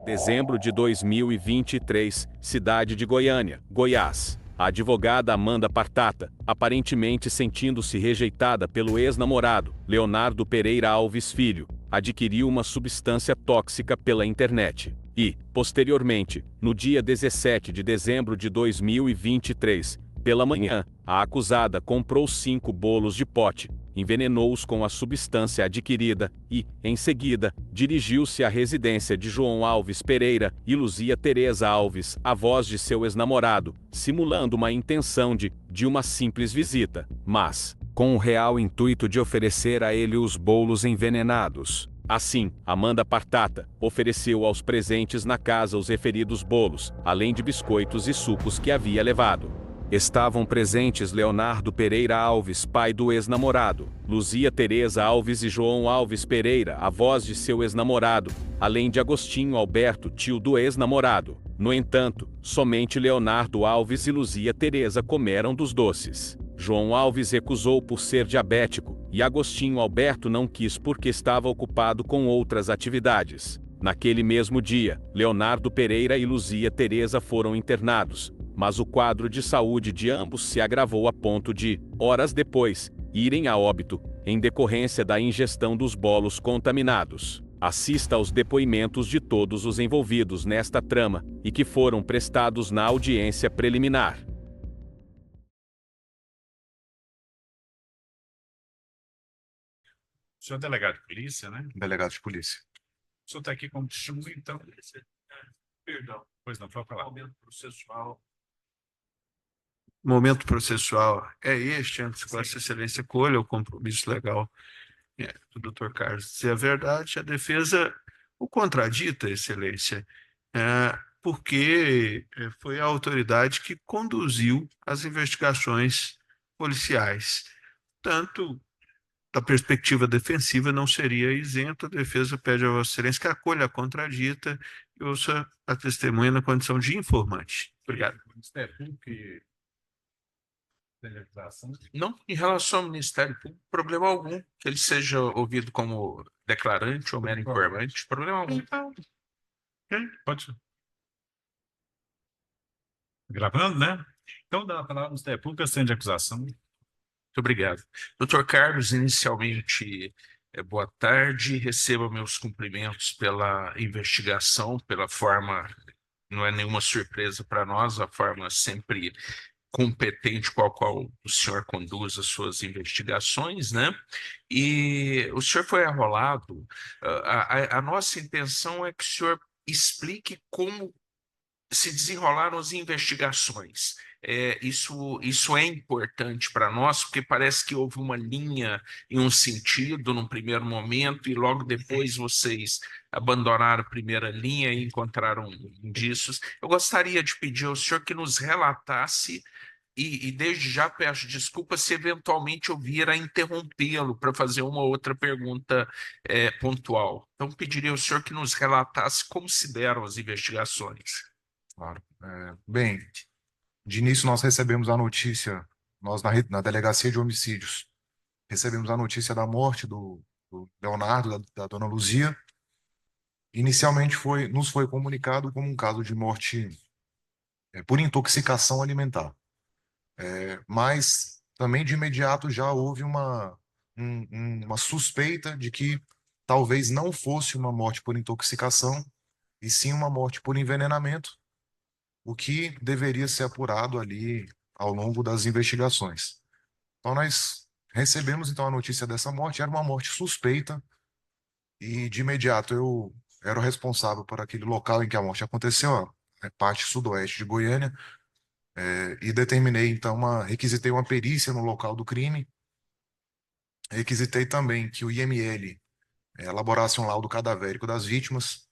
Dezembro de 2023, cidade de Goiânia, Goiás. A advogada Amanda Partata, aparentemente sentindo-se rejeitada pelo ex-namorado, Leonardo Pereira Alves Filho, adquiriu uma substância tóxica pela internet. E, posteriormente, no dia 17 de dezembro de 2023, pela manhã, a acusada comprou 5 bolos de pote, envenenou-os com a substância adquirida e, em seguida, dirigiu-se à residência de João Alves Pereira e Luzia Tereza Alves, avós de seu ex-namorado, simulando uma intenção de uma simples visita, mas com o real intuito de oferecer a ele os bolos envenenados. Assim, Amanda Partata ofereceu aos presentes na casa os referidos bolos, além de biscoitos e sucos que havia levado. Estavam presentes Leonardo Pereira Alves, pai do ex-namorado, Luzia Tereza Alves e João Alves Pereira, avós de seu ex-namorado, além de Agostinho Alberto, tio do ex-namorado. No entanto, somente Leonardo Alves e Luzia Tereza comeram dos doces. João Alves recusou por ser diabético, e Agostinho Alberto não quis porque estava ocupado com outras atividades. Naquele mesmo dia, Leonardo Pereira e Luzia Tereza foram internados, mas o quadro de saúde de ambos se agravou a ponto de, horas depois, irem a óbito, em decorrência da ingestão dos bolos contaminados. Assista aos depoimentos de todos os envolvidos nesta trama, e que foram prestados na audiência preliminar. O senhor é delegado de polícia, né? Delegado de polícia. O senhor está aqui como testemunha, então. Perdão. Pois não, pode falar. Momento processual é este, antes que Vossa Excelência colha o compromisso legal do Dr. Carlos dizer a verdade, a defesa o contradita, Excelência, porque foi a autoridade que conduziu as investigações policiais. Tanto da perspectiva defensiva não seria isento, a defesa pede a Vossa Excelência que acolha a contradita e ouça a testemunha na condição de informante. Obrigado. Ministério Público que tem acusação. Não, em relação ao Ministério Público, problema algum, que ele seja ouvido como declarante ou mero informante, problema algum. Então, pode. Gravando, né? Então, dá a palavra ao Ministério Público, assento de acusação. Muito obrigado. Dr. Carlos, inicialmente, boa tarde, receba meus cumprimentos pela investigação, pela forma, não é nenhuma surpresa para nós, a forma sempre competente com a qual o senhor conduz as suas investigações, né? E o senhor foi arrolado. A nossa intenção é que o senhor explique como se desenrolaram as investigações. Isso é importante para nós, porque parece que houve uma linha em um sentido num primeiro momento e logo depois vocês abandonaram a primeira linha e encontraram indícios. Eu gostaria de pedir ao senhor que nos relatasse e desde já peço desculpa se eventualmente eu vier a interrompê-lo para fazer uma outra pergunta pontual. Então, pediria ao senhor que nos relatasse como se deram as investigações. Claro. Bem, de início nós recebemos a notícia, nós na Delegacia de Homicídios, recebemos a notícia da morte do Leonardo, da dona Luzia. Inicialmente nos foi comunicado como um caso de morte por intoxicação alimentar. Mas também de imediato já houve uma suspeita de que talvez não fosse uma morte por intoxicação, e sim uma morte por envenenamento, o que deveria ser apurado ali ao longo das investigações. Então nós recebemos então a notícia dessa morte, era uma morte suspeita, e de imediato eu era o responsável por aquele local em que a morte aconteceu, a parte sudoeste de Goiânia, e determinei então requisitei uma perícia no local do crime, requisitei também que o IML elaborasse um laudo cadavérico das vítimas,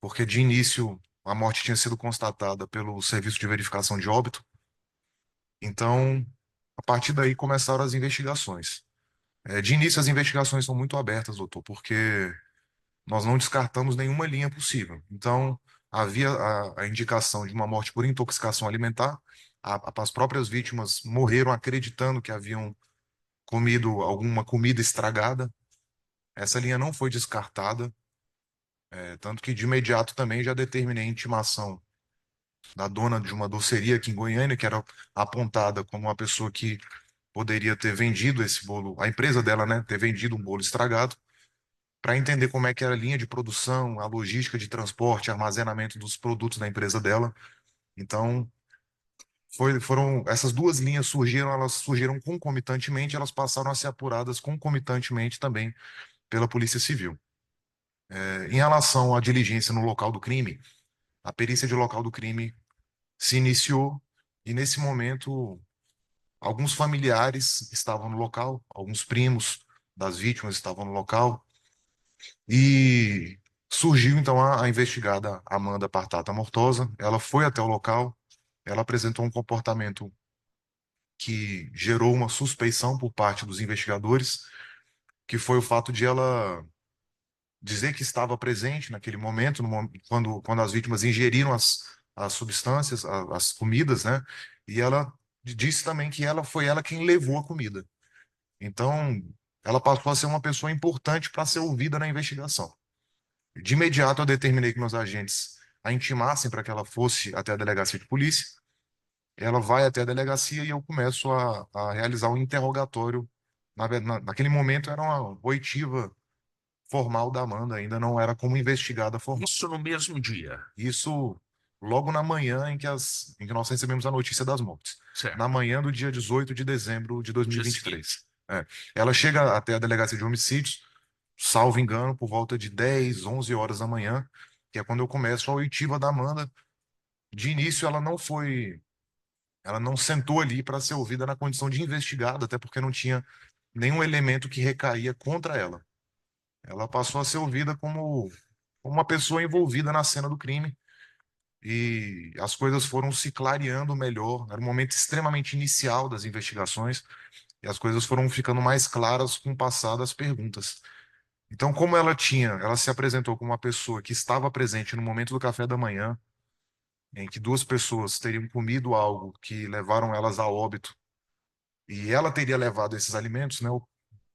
porque de início a morte tinha sido constatada pelo Serviço de Verificação de Óbito. Então, a partir daí começaram as investigações. De início, as investigações são muito abertas, doutor, porque nós não descartamos nenhuma linha possível. Então, havia a indicação de uma morte por intoxicação alimentar. As próprias vítimas morreram acreditando que haviam comido alguma comida estragada. Essa linha não foi descartada. Tanto que de imediato também já determinei a intimação da dona de uma doceria aqui em Goiânia, que era apontada como uma pessoa que poderia ter vendido esse bolo, a empresa dela, né, ter vendido um bolo estragado, para entender como é que era a linha de produção, a logística de transporte, armazenamento dos produtos da empresa dela. Então, foram essas duas linhas surgiram, elas surgiram concomitantemente, elas passaram a ser apuradas concomitantemente também pela Polícia Civil. Em relação à diligência no local do crime, a perícia de local do crime se iniciou e nesse momento alguns familiares estavam no local, alguns primos das vítimas estavam no local e surgiu então a investigada Amanda Partata Mortosa. Ela foi até o local, ela apresentou um comportamento que gerou uma suspeição por parte dos investigadores, que foi o fato de ela dizer que estava presente naquele momento, quando as vítimas ingeriram as substâncias, as comidas, né? E ela disse também que foi ela quem levou a comida. Então, ela passou a ser uma pessoa importante para ser ouvida na investigação. De imediato, eu determinei que meus agentes a intimassem para que ela fosse até a delegacia de polícia. Ela vai até a delegacia e eu começo a realizar um interrogatório. Naquele momento, era uma oitiva formal da Amanda, ainda não era como investigada formal. Isso no mesmo dia, Isso logo na manhã em que nós recebemos a notícia das mortes. certo? Na manhã do dia 18 de dezembro de Dia 2023. Ela chega até a delegacia de homicídios, salvo engano, por volta de 10, 11 horas da manhã, que é quando eu começo a oitiva da Amanda. De início, ela não sentou ali para ser ouvida na condição de investigada, até porque não tinha nenhum elemento que recaía contra ela. Ela passou a ser ouvida como uma pessoa envolvida na cena do crime e as coisas foram se clareando melhor. Era um momento extremamente inicial das investigações e as coisas foram ficando mais claras com o passar das perguntas. Então, como ela se apresentou como uma pessoa que estava presente no momento do café da manhã, em que duas pessoas teriam comido algo que levaram elas a óbito, e ela teria levado esses alimentos, né? Eu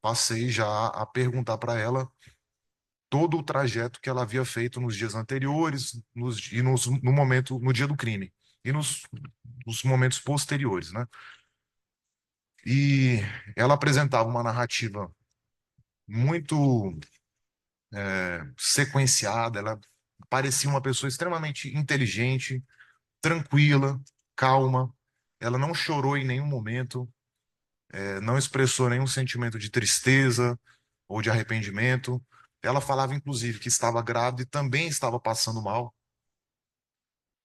passei já a perguntar para ela todo o trajeto que ela havia feito nos dias anteriores no momento, no dia do crime e nos momentos posteriores, né? E ela apresentava uma narrativa muito sequenciada, ela parecia uma pessoa extremamente inteligente, tranquila, calma. Ela não chorou em nenhum momento, não expressou nenhum sentimento de tristeza ou de arrependimento. Ela falava, inclusive, que estava grávida e também estava passando mal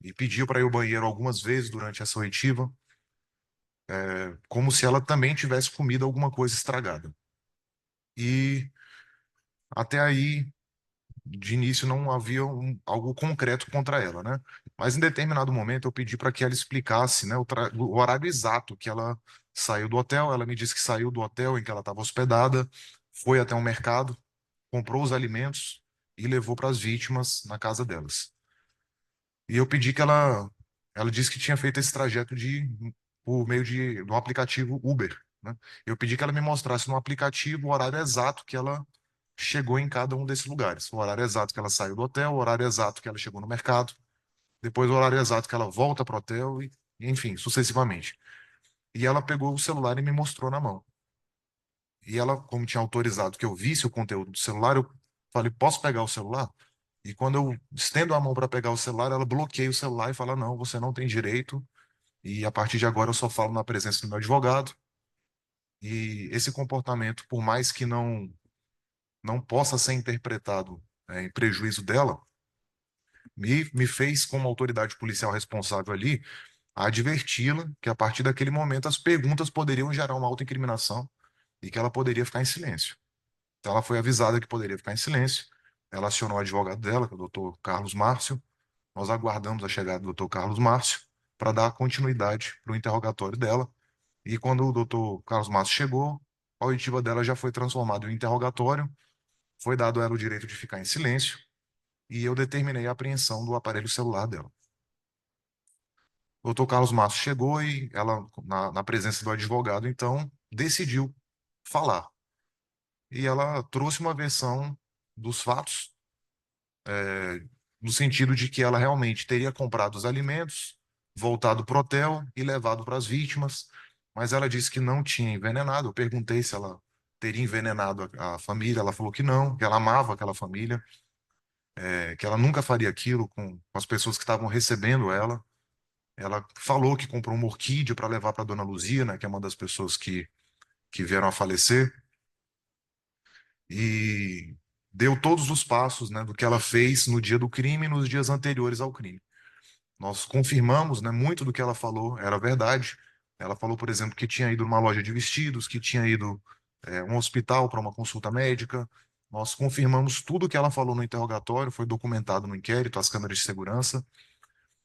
e pediu para ir ao banheiro algumas vezes durante essa oitiva, como se ela também tivesse comido alguma coisa estragada. E até aí, de início, não havia algo concreto contra ela, né? Mas em determinado momento eu pedi para que ela explicasse, né, o horário exato que ela saiu do hotel. Ela me disse que saiu do hotel em que ela estava hospedada, foi até um mercado, comprou os alimentos e levou para as vítimas na casa delas. E eu pedi que ela disse que tinha feito esse trajeto por meio do aplicativo Uber, né? Eu pedi que ela me mostrasse no aplicativo o horário exato que ela chegou em cada um desses lugares. O horário exato que ela saiu do hotel, o horário exato que ela chegou no mercado, depois o horário exato que ela volta para o hotel e, enfim, sucessivamente. E ela pegou o celular e me mostrou na mão. E ela, como tinha autorizado que eu visse o conteúdo do celular, eu falei, posso pegar o celular? E quando eu estendo a mão para pegar o celular, ela bloqueia o celular e fala, não, você não tem direito. E a partir de agora eu só falo na presença do meu advogado. E esse comportamento, por mais que não possa ser interpretado em prejuízo dela, me fez, como autoridade policial responsável ali, adverti-la que a partir daquele momento as perguntas poderiam gerar uma autoincriminação e que ela poderia ficar em silêncio. Então ela foi avisada que poderia ficar em silêncio. Ela acionou o advogado dela, que é o doutor Carlos Márcio. Nós aguardamos a chegada do doutor Carlos Márcio para dar continuidade para o interrogatório dela. E quando o doutor Carlos Márcio chegou, a oitiva dela já foi transformada em interrogatório, foi dado a ela o direito de ficar em silêncio e eu determinei a apreensão do aparelho celular dela. O doutor Carlos Márcio chegou e ela, na presença do advogado, então, decidiu falar. E ela trouxe uma versão dos fatos, no sentido de que ela realmente teria comprado os alimentos, voltado para o hotel e levado para as vítimas, mas ela disse que não tinha envenenado. Eu perguntei se ela teria envenenado a família, ela falou que não, que ela amava aquela família, que ela nunca faria aquilo com as pessoas que estavam recebendo ela. Ela falou que comprou uma orquídea para levar para Dona Luzia, né, que é uma das pessoas que vieram a falecer, e deu todos os passos, né, do que ela fez no dia do crime e nos dias anteriores ao crime. Nós confirmamos, né, muito do que ela falou era verdade. Ela falou, por exemplo, que tinha ido numa loja de vestidos, que tinha ido um hospital para uma consulta médica. Nós confirmamos tudo que ela falou no interrogatório, foi documentado no inquérito, as câmeras de segurança.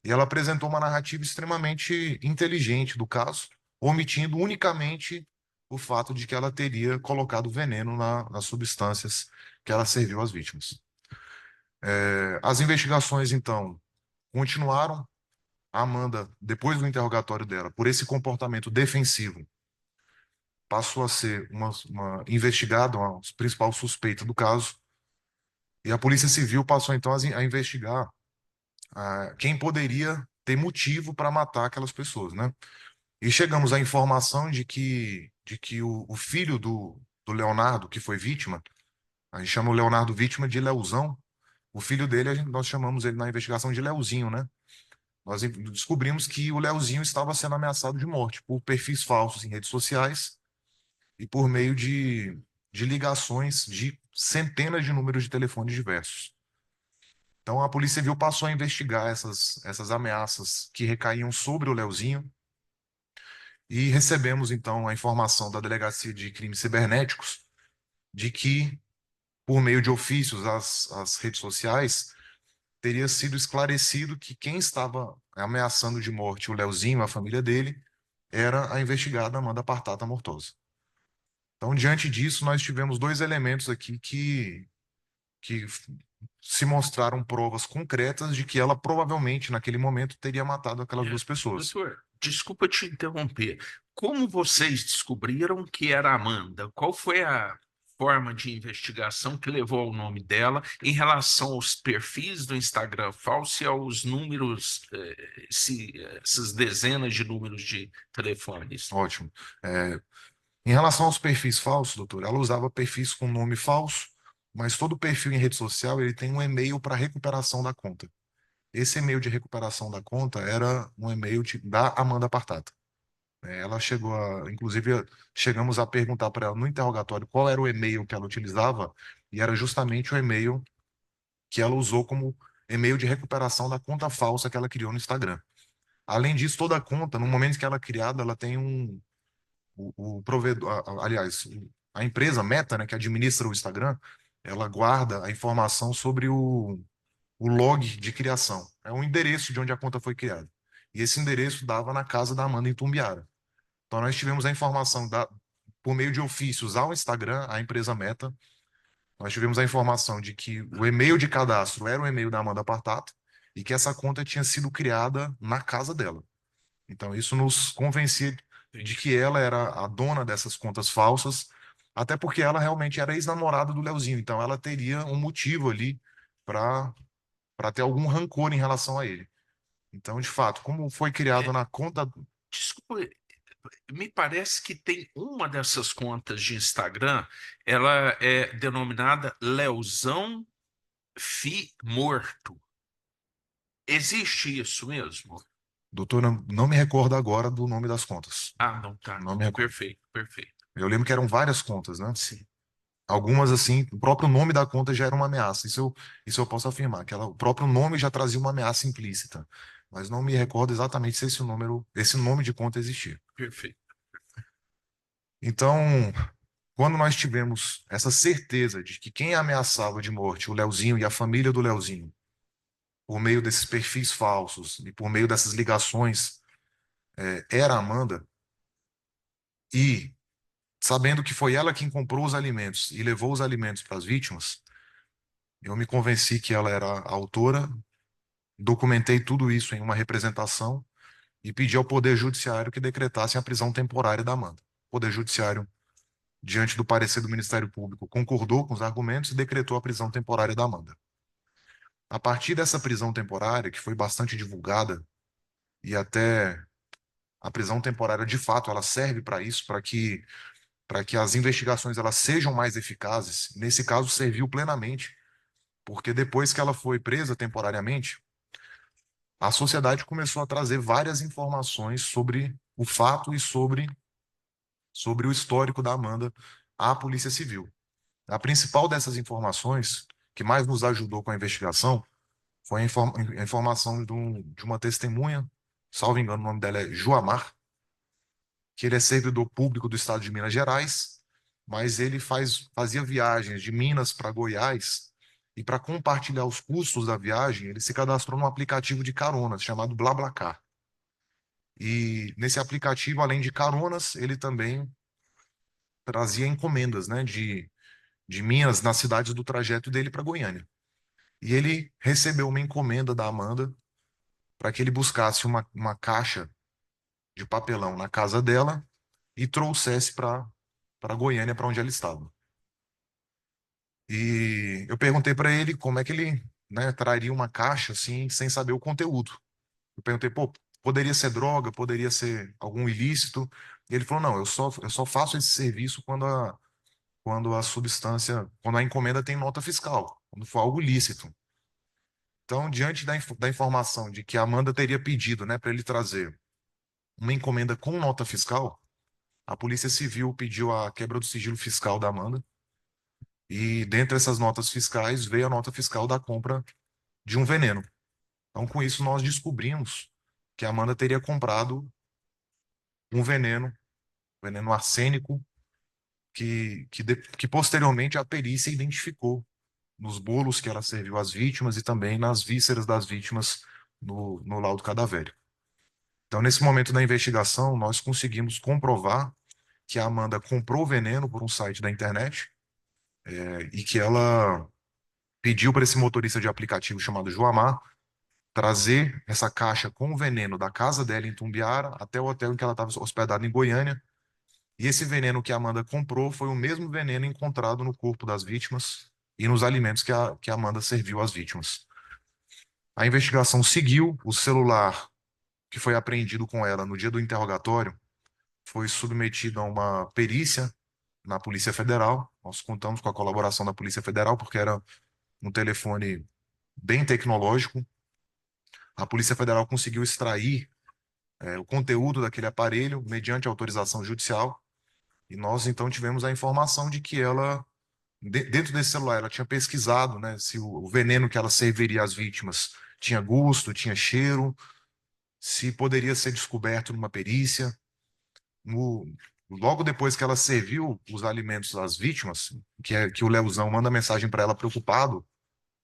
E ela apresentou uma narrativa extremamente inteligente do caso, omitindo unicamente o fato de que ela teria colocado veneno nas substâncias que ela serviu às vítimas. As investigações, então, continuaram. A Amanda, depois do interrogatório dela, por esse comportamento defensivo, passou a ser uma investigada, uma principal suspeita do caso, e a Polícia Civil passou então a investigar quem poderia ter motivo para matar aquelas pessoas, né? E chegamos à informação de que o filho do Leonardo, que foi vítima, a gente chama o Leonardo vítima de Leozão, o filho dele, nós chamamos ele na investigação de Leozinho, né? Nós descobrimos que o Leozinho estava sendo ameaçado de morte por perfis falsos em redes sociais e por meio de ligações de centenas de números de telefones diversos. Então, a Polícia Civil passou a investigar essas ameaças que recaíam sobre o Leozinho e recebemos, então, a informação da Delegacia de Crimes Cibernéticos de que, por meio de ofícios às redes sociais, teria sido esclarecido que quem estava ameaçando de morte o Leozinho, a família dele, era a investigada Amanda Partata Mortosa. Então, diante disso, nós tivemos dois elementos aqui que se mostraram provas concretas de que ela provavelmente, naquele momento, teria matado aquelas duas pessoas. Doutor, desculpa te interromper. Como vocês descobriram que era Amanda? Qual foi a forma de investigação que levou ao nome dela em relação aos perfis do Instagram falso e aos números, essas dezenas de números de telefones? Ótimo. Em relação aos perfis falsos, doutor, ela usava perfis com nome falso, mas todo perfil em rede social ele tem um e-mail para recuperação da conta. Esse e-mail de recuperação da conta era um e-mail da Amanda Partata. Ela chegou inclusive, chegamos a perguntar para ela no interrogatório qual era o e-mail que ela utilizava, e era justamente o e-mail que ela usou como e-mail de recuperação da conta falsa que ela criou no Instagram. Além disso, toda a conta, no momento que ela é criada, ela tem o provedor, aliás, a empresa Meta, né, que administra o Instagram, ela guarda a informação sobre o log de criação. É um endereço de onde a conta foi criada. E esse endereço dava na casa da Amanda em Tumbiara. Então nós tivemos a informação por meio de ofícios ao Instagram, à empresa Meta, nós tivemos a informação de que o e-mail de cadastro era o e-mail da Amanda Partata e que essa conta tinha sido criada na casa dela. Então isso nos convencia de que ela era a dona dessas contas falsas, até porque ela realmente era ex-namorada do Leozinho, então ela teria um motivo ali para ter algum rancor em relação a ele. Então, de fato, como foi criado na conta. Desculpa, me parece que tem uma dessas contas de Instagram, ela é denominada Leozão Fi Morto. Existe isso mesmo? Doutor, não me recordo agora do nome das contas. Ah, não, tá. Não me recordo. Perfeito, perfeito. Eu lembro que eram várias contas, né? Sim. Algumas, assim, o próprio nome da conta já era uma ameaça. Isso eu posso afirmar, que o próprio nome já trazia uma ameaça implícita. Mas não me recordo exatamente se esse nome de conta existia. Perfeito. Então, quando nós tivemos essa certeza de que quem ameaçava de morte o Leozinho e a família do Leozinho, por meio desses perfis falsos e por meio dessas ligações, era a Amanda, e sabendo que foi ela quem comprou os alimentos e levou os alimentos para as vítimas, eu me convenci que ela era a autora, documentei tudo isso em uma representação e pedi ao Poder Judiciário que decretasse a prisão temporária da Amanda. O Poder Judiciário, diante do parecer do Ministério Público, concordou com os argumentos e decretou a prisão temporária da Amanda. A partir dessa prisão temporária, que foi bastante divulgada, e até a prisão temporária, de fato, ela serve para isso, para que as investigações elas sejam mais eficazes. Nesse caso, serviu plenamente, porque depois que ela foi presa temporariamente, a sociedade começou a trazer várias informações sobre o fato e sobre o histórico da Amanda à Polícia Civil. A principal dessas informações, que mais nos ajudou com a investigação, foi a informação de uma testemunha, salvo engano, o nome dela é Joamar, que ele é servidor público do estado de Minas Gerais, mas ele fazia viagens de Minas para Goiás, e para compartilhar os custos da viagem, ele se cadastrou num aplicativo de caronas chamado BlaBlaCar. E nesse aplicativo, além de caronas, ele também trazia encomendas, né, de Minas nas cidades do trajeto dele para Goiânia. E ele recebeu uma encomenda da Amanda para que ele buscasse uma caixa de papelão na casa dela e trouxesse para Goiânia, para onde ela estava. E eu perguntei para ele como é que ele, né, traria uma caixa assim, sem saber o conteúdo. Eu perguntei, pô, poderia ser droga, poderia ser algum ilícito? E ele falou, não, eu só faço esse serviço quando a substância, quando a encomenda tem nota fiscal, quando for algo lícito. Então, diante da informação de que a Amanda teria pedido, né, para ele trazer uma encomenda com nota fiscal, a Polícia Civil pediu a quebra do sigilo fiscal da Amanda. E dentre essas notas fiscais veio a nota fiscal da compra de um veneno. Então, com isso, nós descobrimos que a Amanda teria comprado um veneno arsênico, que posteriormente a perícia identificou nos bolos que ela serviu às vítimas e também nas vísceras das vítimas no laudo cadavérico. Então, nesse momento da investigação, nós conseguimos comprovar que a Amanda comprou o veneno por um site da internet, e que ela pediu para esse motorista de aplicativo chamado Joamar trazer essa caixa com o veneno da casa dela em Tumbiara até o hotel em que ela estava hospedada em Goiânia. E esse veneno que a Amanda comprou foi o mesmo veneno encontrado no corpo das vítimas e nos alimentos que a Amanda serviu às vítimas. A investigação seguiu, o celular que foi apreendido com ela no dia do interrogatório foi submetido a uma perícia na Polícia Federal. Nós contamos com a colaboração da Polícia Federal, porque era um telefone bem tecnológico. A Polícia Federal conseguiu extrair o conteúdo daquele aparelho mediante autorização judicial. E nós então tivemos a informação de que ela, dentro desse celular, ela tinha pesquisado, né, se o veneno que ela serviria às vítimas tinha gosto, tinha cheiro, se poderia ser descoberto numa perícia. Logo depois que ela serviu os alimentos às vítimas, que o Leozão manda mensagem para ela preocupado,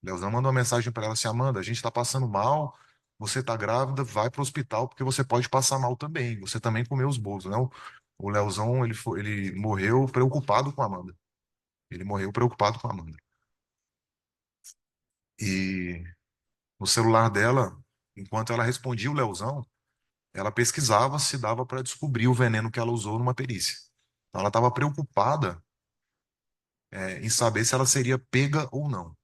o Leozão manda uma mensagem para ela assim: Amanda, a gente está passando mal, você está grávida, vai para o hospital porque você pode passar mal também, você também comeu os bolos, né? O Leozão, ele morreu preocupado com a Amanda. Ele morreu preocupado com a Amanda. E no celular dela, enquanto ela respondia o Leozão, ela pesquisava se dava para descobrir o veneno que ela usou numa perícia. Então, ela estava preocupada, em saber se ela seria pega ou não.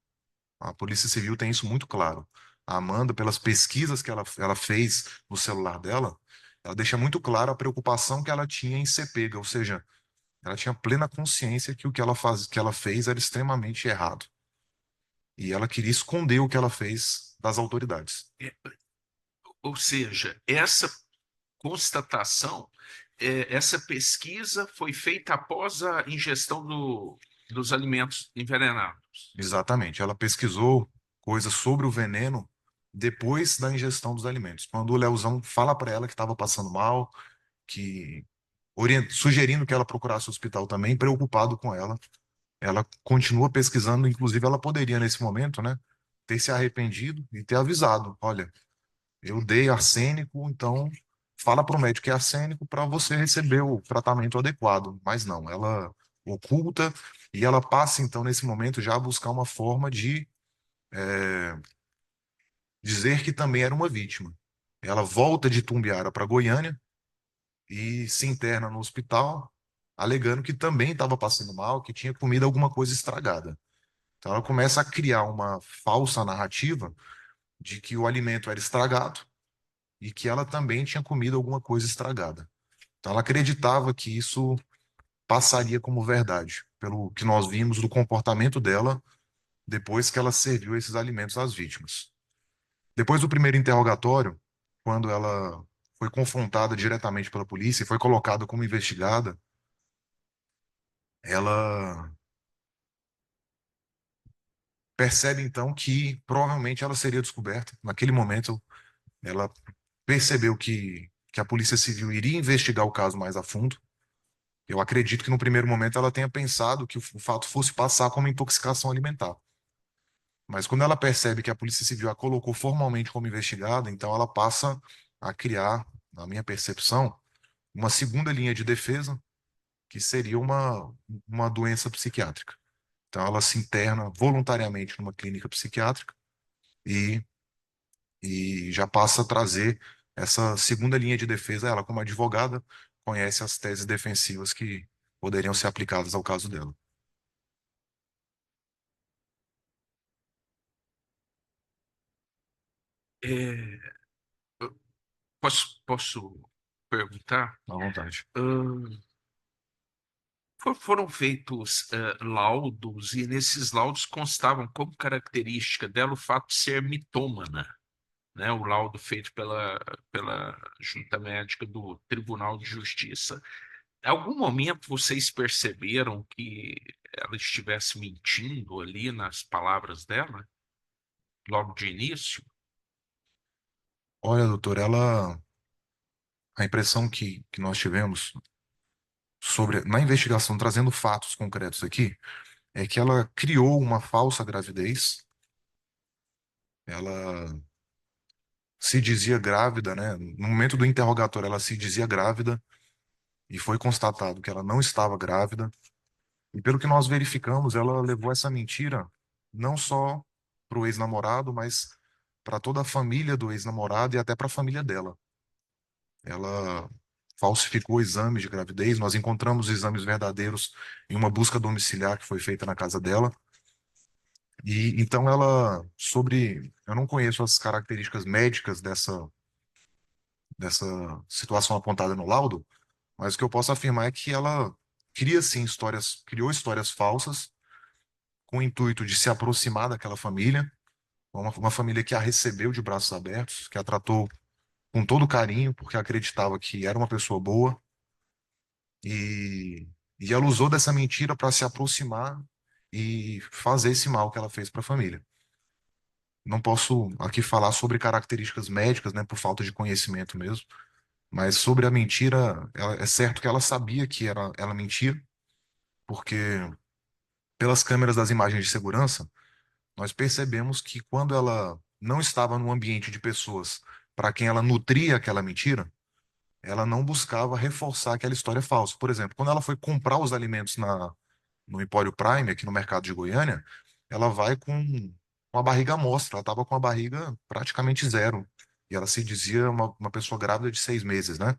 A Polícia Civil tem isso muito claro. A Amanda, pelas pesquisas que ela fez no celular dela, ela deixa muito claro a preocupação que ela tinha em ser pega, ou seja, ela tinha plena consciência que o que ela fez era extremamente errado. E ela queria esconder o que ela fez das autoridades. Ou seja, essa constatação, essa pesquisa foi feita após a ingestão dos alimentos envenenados. Exatamente. Ela pesquisou coisas sobre o veneno depois da ingestão dos alimentos. Quando o Leozão fala para ela que estava passando mal, que sugerindo que ela procurasse o hospital também, preocupado com ela continua pesquisando. Inclusive, ela poderia, nesse momento, né, ter se arrependido e ter avisado: olha, eu dei arsênico, então fala para o médico que é arsênico para você receber o tratamento adequado. Mas não, ela oculta e ela passa, então, nesse momento, já a buscar uma forma de dizer que também era uma vítima. Ela volta de Tumbiara para Goiânia e se interna no hospital, alegando que também estava passando mal, que tinha comido alguma coisa estragada. Então ela começa a criar uma falsa narrativa de que o alimento era estragado e que ela também tinha comido alguma coisa estragada. Então ela acreditava que isso passaria como verdade, pelo que nós vimos do comportamento dela depois que ela serviu esses alimentos às vítimas. Depois do primeiro interrogatório, quando ela foi confrontada diretamente pela polícia e foi colocada como investigada, ela percebe então que provavelmente ela seria descoberta. Naquele momento, ela percebeu que a Polícia Civil iria investigar o caso mais a fundo. Eu acredito que no primeiro momento ela tenha pensado que o fato fosse passar como intoxicação alimentar. Mas quando ela percebe que a Polícia Civil a colocou formalmente como investigada, então ela passa a criar, na minha percepção, uma segunda linha de defesa, que seria uma doença psiquiátrica. Então ela se interna voluntariamente numa clínica psiquiátrica e, e já passa a trazer essa segunda linha de defesa. Ela, como advogada, conhece as teses defensivas que poderiam ser aplicadas ao caso dela. É, posso perguntar? À vontade. Ahn, foram feitos laudos, e nesses laudos constavam como característica dela o fato de ser mitômana, né? O laudo feito pela junta médica do Tribunal de Justiça. Em algum momento vocês perceberam que ela estivesse mentindo ali nas palavras dela, logo de início? Olha, doutor, a impressão que nós tivemos na investigação, trazendo fatos concretos aqui, é que ela criou uma falsa gravidez. Ela se dizia grávida, né? No momento do interrogatório, ela se dizia grávida e foi constatado que ela não estava grávida. E pelo que nós verificamos, ela levou essa mentira não só para o ex-namorado, mas para toda a família do ex-namorado e até para a família dela. Ela falsificou exames de gravidez. Nós encontramos exames verdadeiros em uma busca domiciliar que foi feita na casa dela. E então eu não conheço as características médicas dessa situação apontada no laudo, mas o que eu posso afirmar é que ela cria sim criou histórias falsas com o intuito de se aproximar daquela família, uma família que a recebeu de braços abertos, que a tratou com todo carinho, porque acreditava que era uma pessoa boa, e, e ela usou dessa mentira para se aproximar e fazer esse mal que ela fez para a família. Não posso aqui falar sobre características médicas, né, por falta de conhecimento mesmo, mas sobre a mentira, é certo que ela sabia que ela mentia, porque pelas câmeras das imagens de segurança, nós percebemos que quando ela não estava num ambiente de pessoas para quem ela nutria aquela mentira, ela não buscava reforçar aquela história falsa. Por exemplo, quando ela foi comprar os alimentos no Empório Prime, aqui no mercado de Goiânia, ela vai com a barriga à mostra. Ela estava com a barriga praticamente zero. E ela se dizia uma pessoa grávida de 6 meses, né?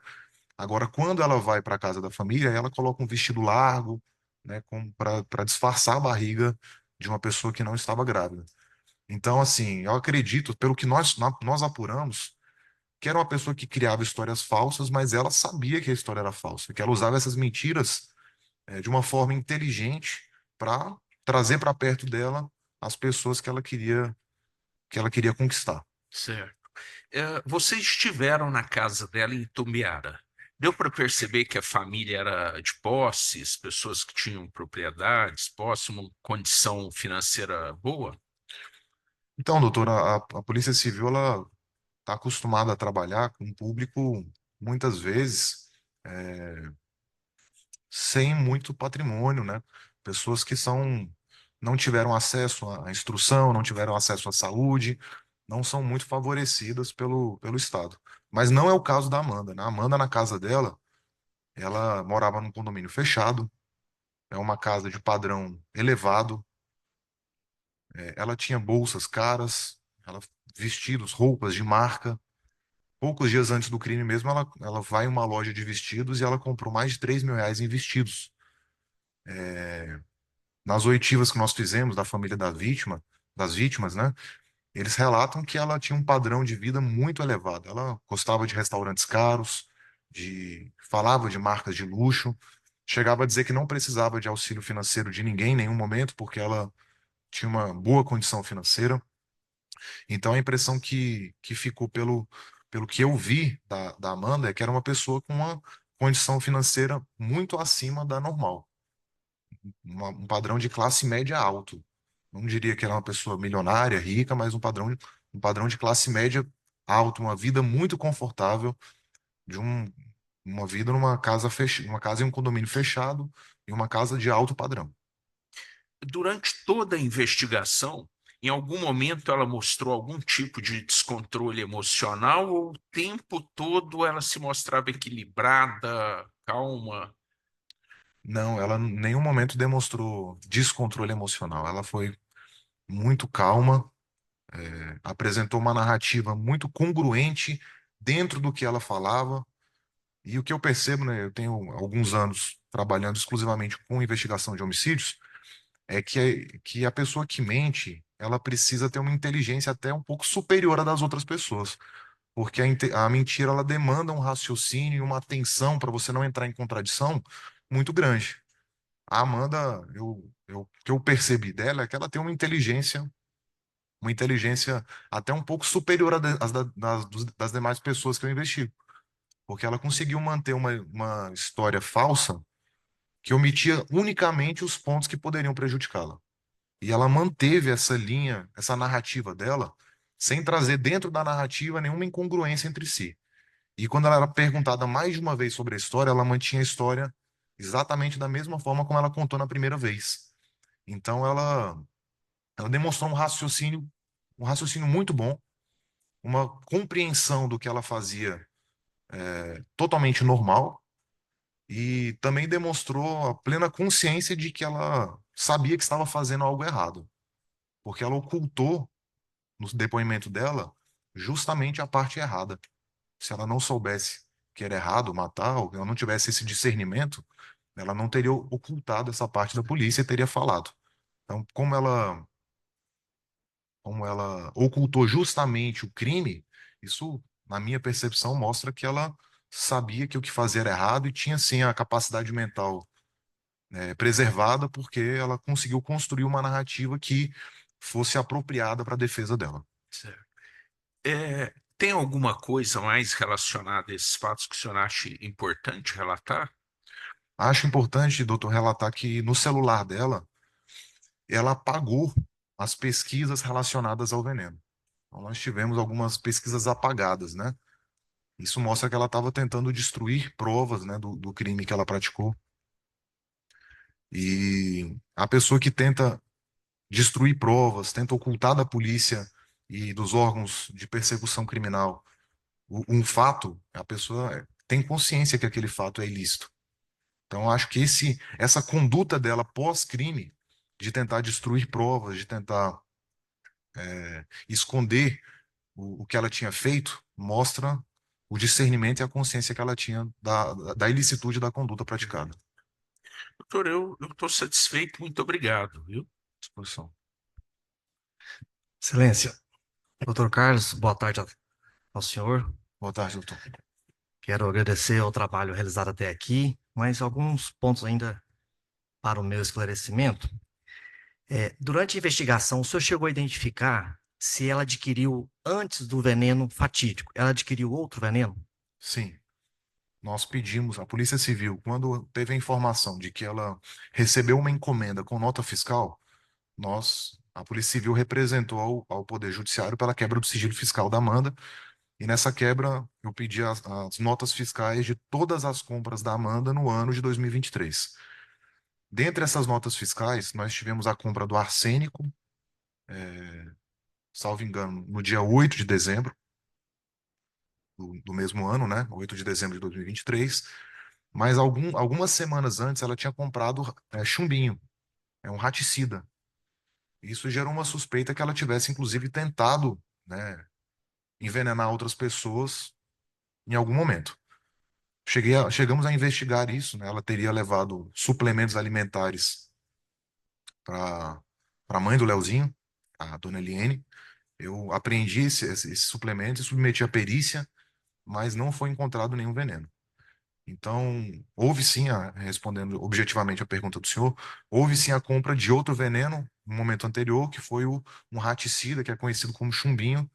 Agora, quando ela vai para a casa da família, ela coloca um vestido largo, né, para disfarçar a barriga de uma pessoa que não estava grávida. Então, assim, eu acredito, pelo que nós apuramos, que era uma pessoa que criava histórias falsas, mas ela sabia que a história era falsa, que ela usava essas mentiras, de uma forma inteligente para trazer para perto dela as pessoas que ela queria conquistar. Certo. Vocês estiveram na casa dela em Itumbiara. Deu para perceber que a família era de posses, pessoas que tinham propriedades, posse, uma condição financeira boa? Então, doutora, a Polícia Civil ela está acostumada a trabalhar com um público muitas vezes sem muito patrimônio, né? Pessoas que não tiveram acesso à instrução, não tiveram acesso à saúde, não são muito favorecidas pelo Estado. Mas não é o caso da Amanda, né? A Amanda, na casa dela, ela morava num condomínio fechado, é uma casa de padrão elevado, ela tinha bolsas caras, vestidos, roupas de marca. Poucos dias antes do crime mesmo, ela vai em uma loja de vestidos e ela comprou mais de R$ 3.000 em vestidos. nas oitivas que nós fizemos da família das vítimas, né? Eles relatam que ela tinha um padrão de vida muito elevado. Ela gostava de restaurantes caros, falava de marcas de luxo, chegava a dizer que não precisava de auxílio financeiro de ninguém em nenhum momento, porque ela tinha uma boa condição financeira. Então a impressão que ficou pelo que eu vi da Amanda é que era uma pessoa com uma condição financeira muito acima da normal, um padrão de classe média alto. Não diria que era uma pessoa milionária, rica, mas um padrão de classe média alto, uma vida muito confortável, de uma vida numa casa uma casa em um condomínio fechado e uma casa de alto padrão. Durante toda a investigação, em algum momento ela mostrou algum tipo de descontrole emocional ou o tempo todo ela se mostrava equilibrada, calma? Não, ela em nenhum momento demonstrou descontrole emocional. Ela foi muito calma, apresentou uma narrativa muito congruente dentro do que ela falava. E o que eu percebo, né, eu tenho alguns anos trabalhando exclusivamente com investigação de homicídios, é que a pessoa que mente, ela precisa ter uma inteligência até um pouco superior à das outras pessoas, porque a mentira ela demanda um raciocínio e uma atenção para você não entrar em contradição muito grande. A Amanda, o que eu percebi dela é que ela tem uma inteligência até um pouco superior das demais pessoas que eu investigo, porque ela conseguiu manter uma história falsa que omitia unicamente os pontos que poderiam prejudicá-la. E ela manteve essa linha, essa narrativa dela, sem trazer dentro da narrativa nenhuma incongruência entre si. E quando ela era perguntada mais de uma vez sobre a história, ela mantinha a história exatamente da mesma forma como ela contou na primeira vez. Então ela demonstrou um raciocínio muito bom, uma compreensão do que ela fazia totalmente normal e também demonstrou a plena consciência de que ela sabia que estava fazendo algo errado, porque ela ocultou no depoimento dela justamente a parte errada. Se ela não soubesse que era errado matar, ou ela não tivesse esse discernimento, ela não teria ocultado essa parte da polícia e teria falado. Então, como ela ocultou justamente o crime, isso, na minha percepção, mostra que ela sabia que o que fazia era errado e tinha, sim, a capacidade mental preservada, porque ela conseguiu construir uma narrativa que fosse apropriada para a defesa dela. Certo. Tem alguma coisa mais relacionada a esses fatos que o senhor acha importante relatar? Acho importante, doutor, relatar que no celular dela, ela apagou as pesquisas relacionadas ao veneno. Então, nós tivemos algumas pesquisas apagadas, né? Isso mostra que ela estava tentando destruir provas, né, do crime que ela praticou. E a pessoa que tenta destruir provas, tenta ocultar da polícia e dos órgãos de persecução criminal um fato, a pessoa tem consciência que aquele fato é ilícito. Então, eu acho que essa conduta dela pós-crime, de tentar destruir provas, de tentar esconder o que ela tinha feito, mostra o discernimento e a consciência que ela tinha da ilicitude da conduta praticada. Doutor, eu estou satisfeito, muito obrigado, viu? Disposição. Excelência. Doutor Carlos, boa tarde ao senhor. Boa tarde, doutor. Quero agradecer o trabalho realizado até aqui, mas alguns pontos ainda para o meu esclarecimento. Durante a investigação, o senhor chegou a identificar se ela adquiriu, antes do veneno fatídico, ela adquiriu outro veneno? Sim, nós pedimos, a Polícia Civil, quando teve a informação de que ela recebeu uma encomenda com nota fiscal, a Polícia Civil representou ao Poder Judiciário pela quebra do sigilo fiscal da Amanda. E nessa quebra, eu pedi as notas fiscais de todas as compras da Amanda no ano de 2023. Dentre essas notas fiscais, nós tivemos a compra do arsênico, salvo engano, no dia 8 de dezembro do mesmo ano, né? 8 de dezembro de 2023. Mas algumas semanas antes, ela tinha comprado chumbinho, é um raticida. Isso gerou uma suspeita que ela tivesse, inclusive, tentado, né, envenenar outras pessoas em algum momento. Chegamos a investigar isso, né? Ela teria levado suplementos alimentares para a mãe do Leozinho, a dona Eliene. Eu apreendi esse suplemento e submeti à perícia, mas não foi encontrado nenhum veneno. Então, houve sim, respondendo objetivamente a pergunta do senhor, houve sim a compra de outro veneno no momento anterior, que foi um raticida, que é conhecido como chumbinho,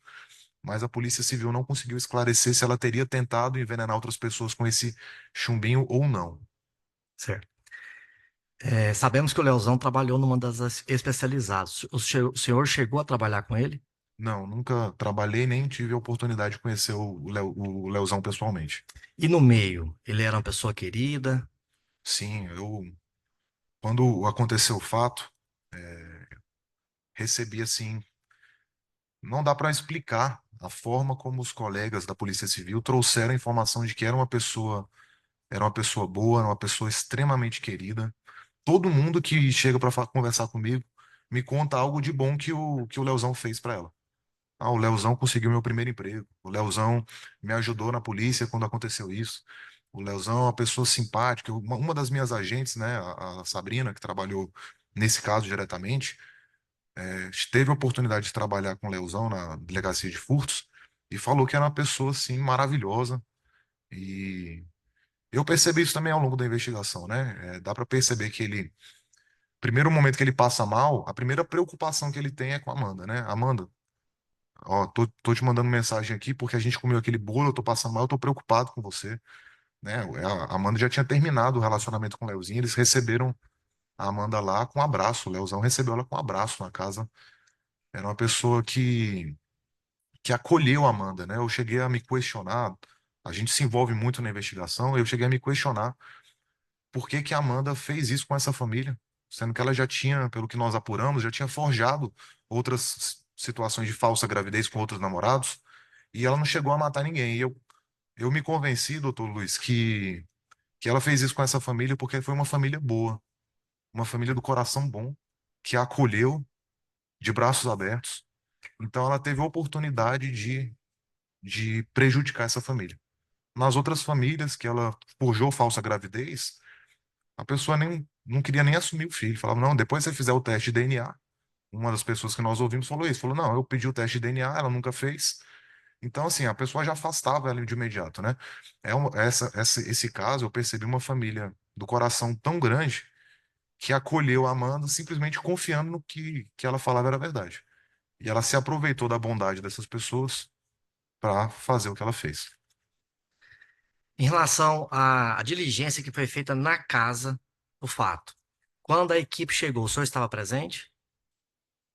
mas a Polícia Civil não conseguiu esclarecer se ela teria tentado envenenar outras pessoas com esse chumbinho ou não. Certo. Sabemos que o Leozão trabalhou numa das especializadas. O senhor chegou a trabalhar com ele? Não, nunca trabalhei nem tive a oportunidade de conhecer o Leozão pessoalmente. E no meio, ele era uma pessoa querida? Sim, quando aconteceu o fato, recebi assim, não dá para explicar a forma como os colegas da Polícia Civil trouxeram a informação de que era uma pessoa boa, era uma pessoa extremamente querida. Todo mundo que chega para conversar comigo me conta algo de bom que o Leozão fez para ela. Ah, o Leozão conseguiu meu primeiro emprego. O Leozão me ajudou na polícia quando aconteceu isso. O Leozão é uma pessoa simpática. Uma das minhas agentes, né, a Sabrina, que trabalhou nesse caso diretamente, teve a oportunidade de trabalhar com o Leozão na delegacia de furtos e falou que era uma pessoa, assim, maravilhosa. E eu percebi isso também ao longo da investigação, né? Dá para perceber que ele, primeiro momento que ele passa mal, a primeira preocupação que ele tem é com a Amanda, né? Amanda, ó, tô te mandando mensagem aqui porque a gente comeu aquele bolo, eu tô passando mal, eu tô preocupado com você, né? A Amanda já tinha terminado o relacionamento com o Leozinho, eles receberam a Amanda lá com um abraço, o Leozão recebeu ela com um abraço na casa. Era uma pessoa que acolheu a Amanda, né? Eu cheguei a me questionar, a gente se envolve muito na investigação, eu cheguei a me questionar por que que a Amanda fez isso com essa família, sendo que ela já tinha, pelo que nós apuramos, já tinha forjado outras situações de falsa gravidez com outros namorados, e ela não chegou a matar ninguém. E eu me convenci, doutor Luiz, que ela fez isso com essa família porque foi uma família boa, uma família do coração bom, que a acolheu de braços abertos. Então ela teve a oportunidade de prejudicar essa família. Nas outras famílias que ela forjou falsa gravidez, a pessoa nem não queria nem assumir o filho. Falava, não, depois você fizer o teste de DNA. Uma das pessoas que nós ouvimos falou isso. Falou, não, eu pedi o teste de DNA, ela nunca fez. Então, assim, a pessoa já afastava ela de imediato, né? Esse caso, eu percebi uma família do coração tão grande que acolheu a Amanda simplesmente confiando no que ela falava era verdade. E ela se aproveitou da bondade dessas pessoas para fazer o que ela fez. Em relação à diligência que foi feita na casa do fato, quando a equipe chegou, o senhor estava presente?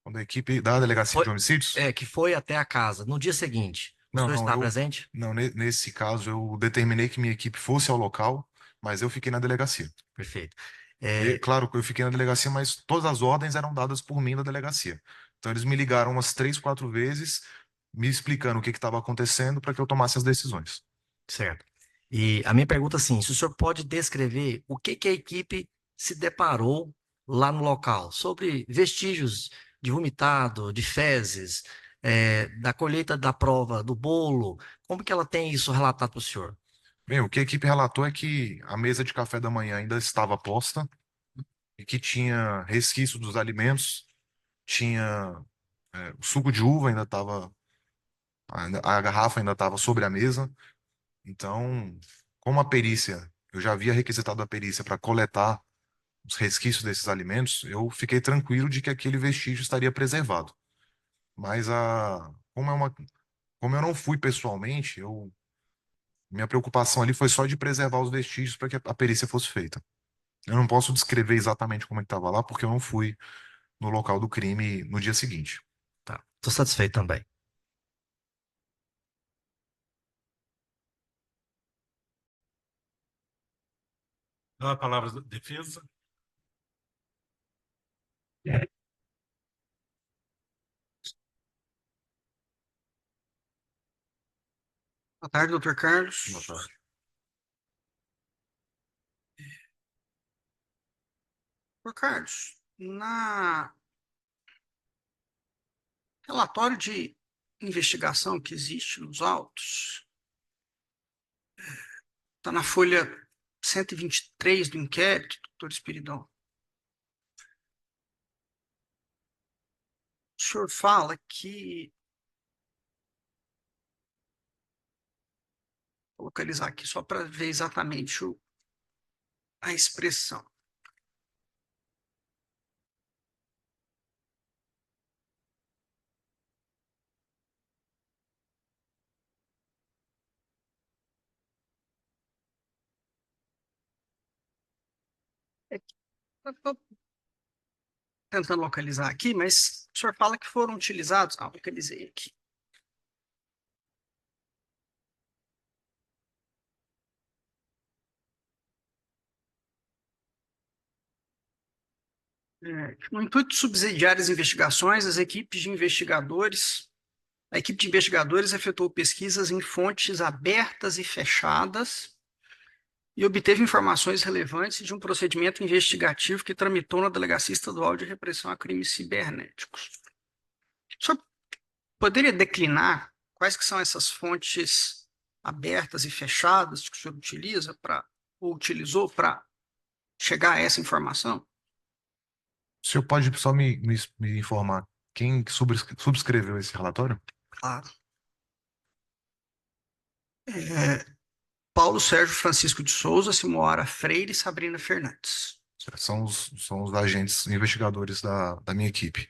Quando a equipe da Delegacia Foi, de Homicídios. que foi até a casa. No dia seguinte, o Não, senhor não, estava presente? não, nesse caso eu determinei que minha equipe fosse ao local, mas eu fiquei na delegacia. Perfeito. E, É, claro que eu fiquei na delegacia, mas todas as ordens eram dadas por mim da delegacia. Então eles me ligaram umas 3, 4 vezes, me explicando o que estava acontecendo para que eu tomasse as decisões. certo. E a minha pergunta é assim, se o senhor pode descrever o que a equipe se deparou lá no local, sobre vestígios de vomitado, de fezes, da colheita da prova do bolo, como que ela tem isso relatado para o senhor? Bem, o que a equipe relatou é que a mesa de café da manhã ainda estava posta e que tinha resquício dos alimentos, tinha o suco de uva ainda estava, a garrafa ainda estava sobre a mesa. Então, como a perícia, eu já havia requisitado a perícia para coletar os resquícios desses alimentos, eu fiquei tranquilo de que aquele vestígio estaria preservado. Mas como eu não fui pessoalmente, minha preocupação ali foi só de preservar os vestígios para que a perícia fosse feita. Eu não posso descrever exatamente como é que estava lá, porque eu não fui no local do crime no dia seguinte. Tá, estou satisfeito também. Dá a palavra da defesa. Boa tarde, doutor Carlos. Boa tarde. Doutor Carlos, na relatório de investigação que existe nos autos, está na folha 123 do inquérito, doutor Espiridão. o senhor fala que... Vou localizar aqui só para ver exatamente a expressão. Estou tentando localizar aqui, mas o senhor fala que foram utilizados... Ah, localizei aqui. No intuito de subsidiar as investigações, a equipe de investigadores efetuou pesquisas em fontes abertas e fechadas e obteve informações relevantes de um procedimento investigativo que tramitou na Delegacia Estadual de Repressão a Crimes Cibernéticos. O senhor poderia declinar quais que são essas fontes abertas e fechadas que o senhor utiliza ou utilizou para chegar a essa informação? O senhor pode só me informar quem que subscreveu esse relatório? Claro. Paulo Sérgio Francisco de Souza, Simoara Freire e Sabrina Fernandes. São os agentes investigadores da minha equipe.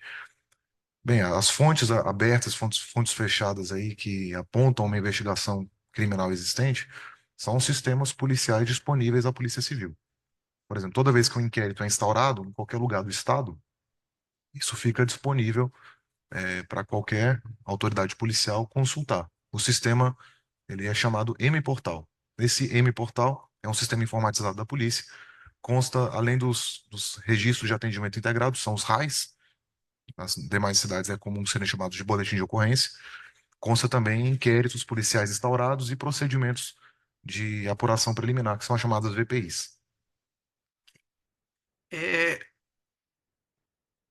Bem, as fontes abertas, fontes fechadas aí que apontam uma investigação criminal existente são sistemas policiais disponíveis à Polícia Civil. Por exemplo, toda vez que um inquérito é instaurado em qualquer lugar do Estado, isso fica disponível para qualquer autoridade policial consultar. O sistema ele é chamado M-Portal. Esse M-Portal é um sistema informatizado da polícia, consta, além dos registros de atendimento integrado, são os RAIs, nas demais cidades é comum serem chamados de boletim de ocorrência, consta também inquéritos policiais instaurados e procedimentos de apuração preliminar, que são as chamadas VPIs.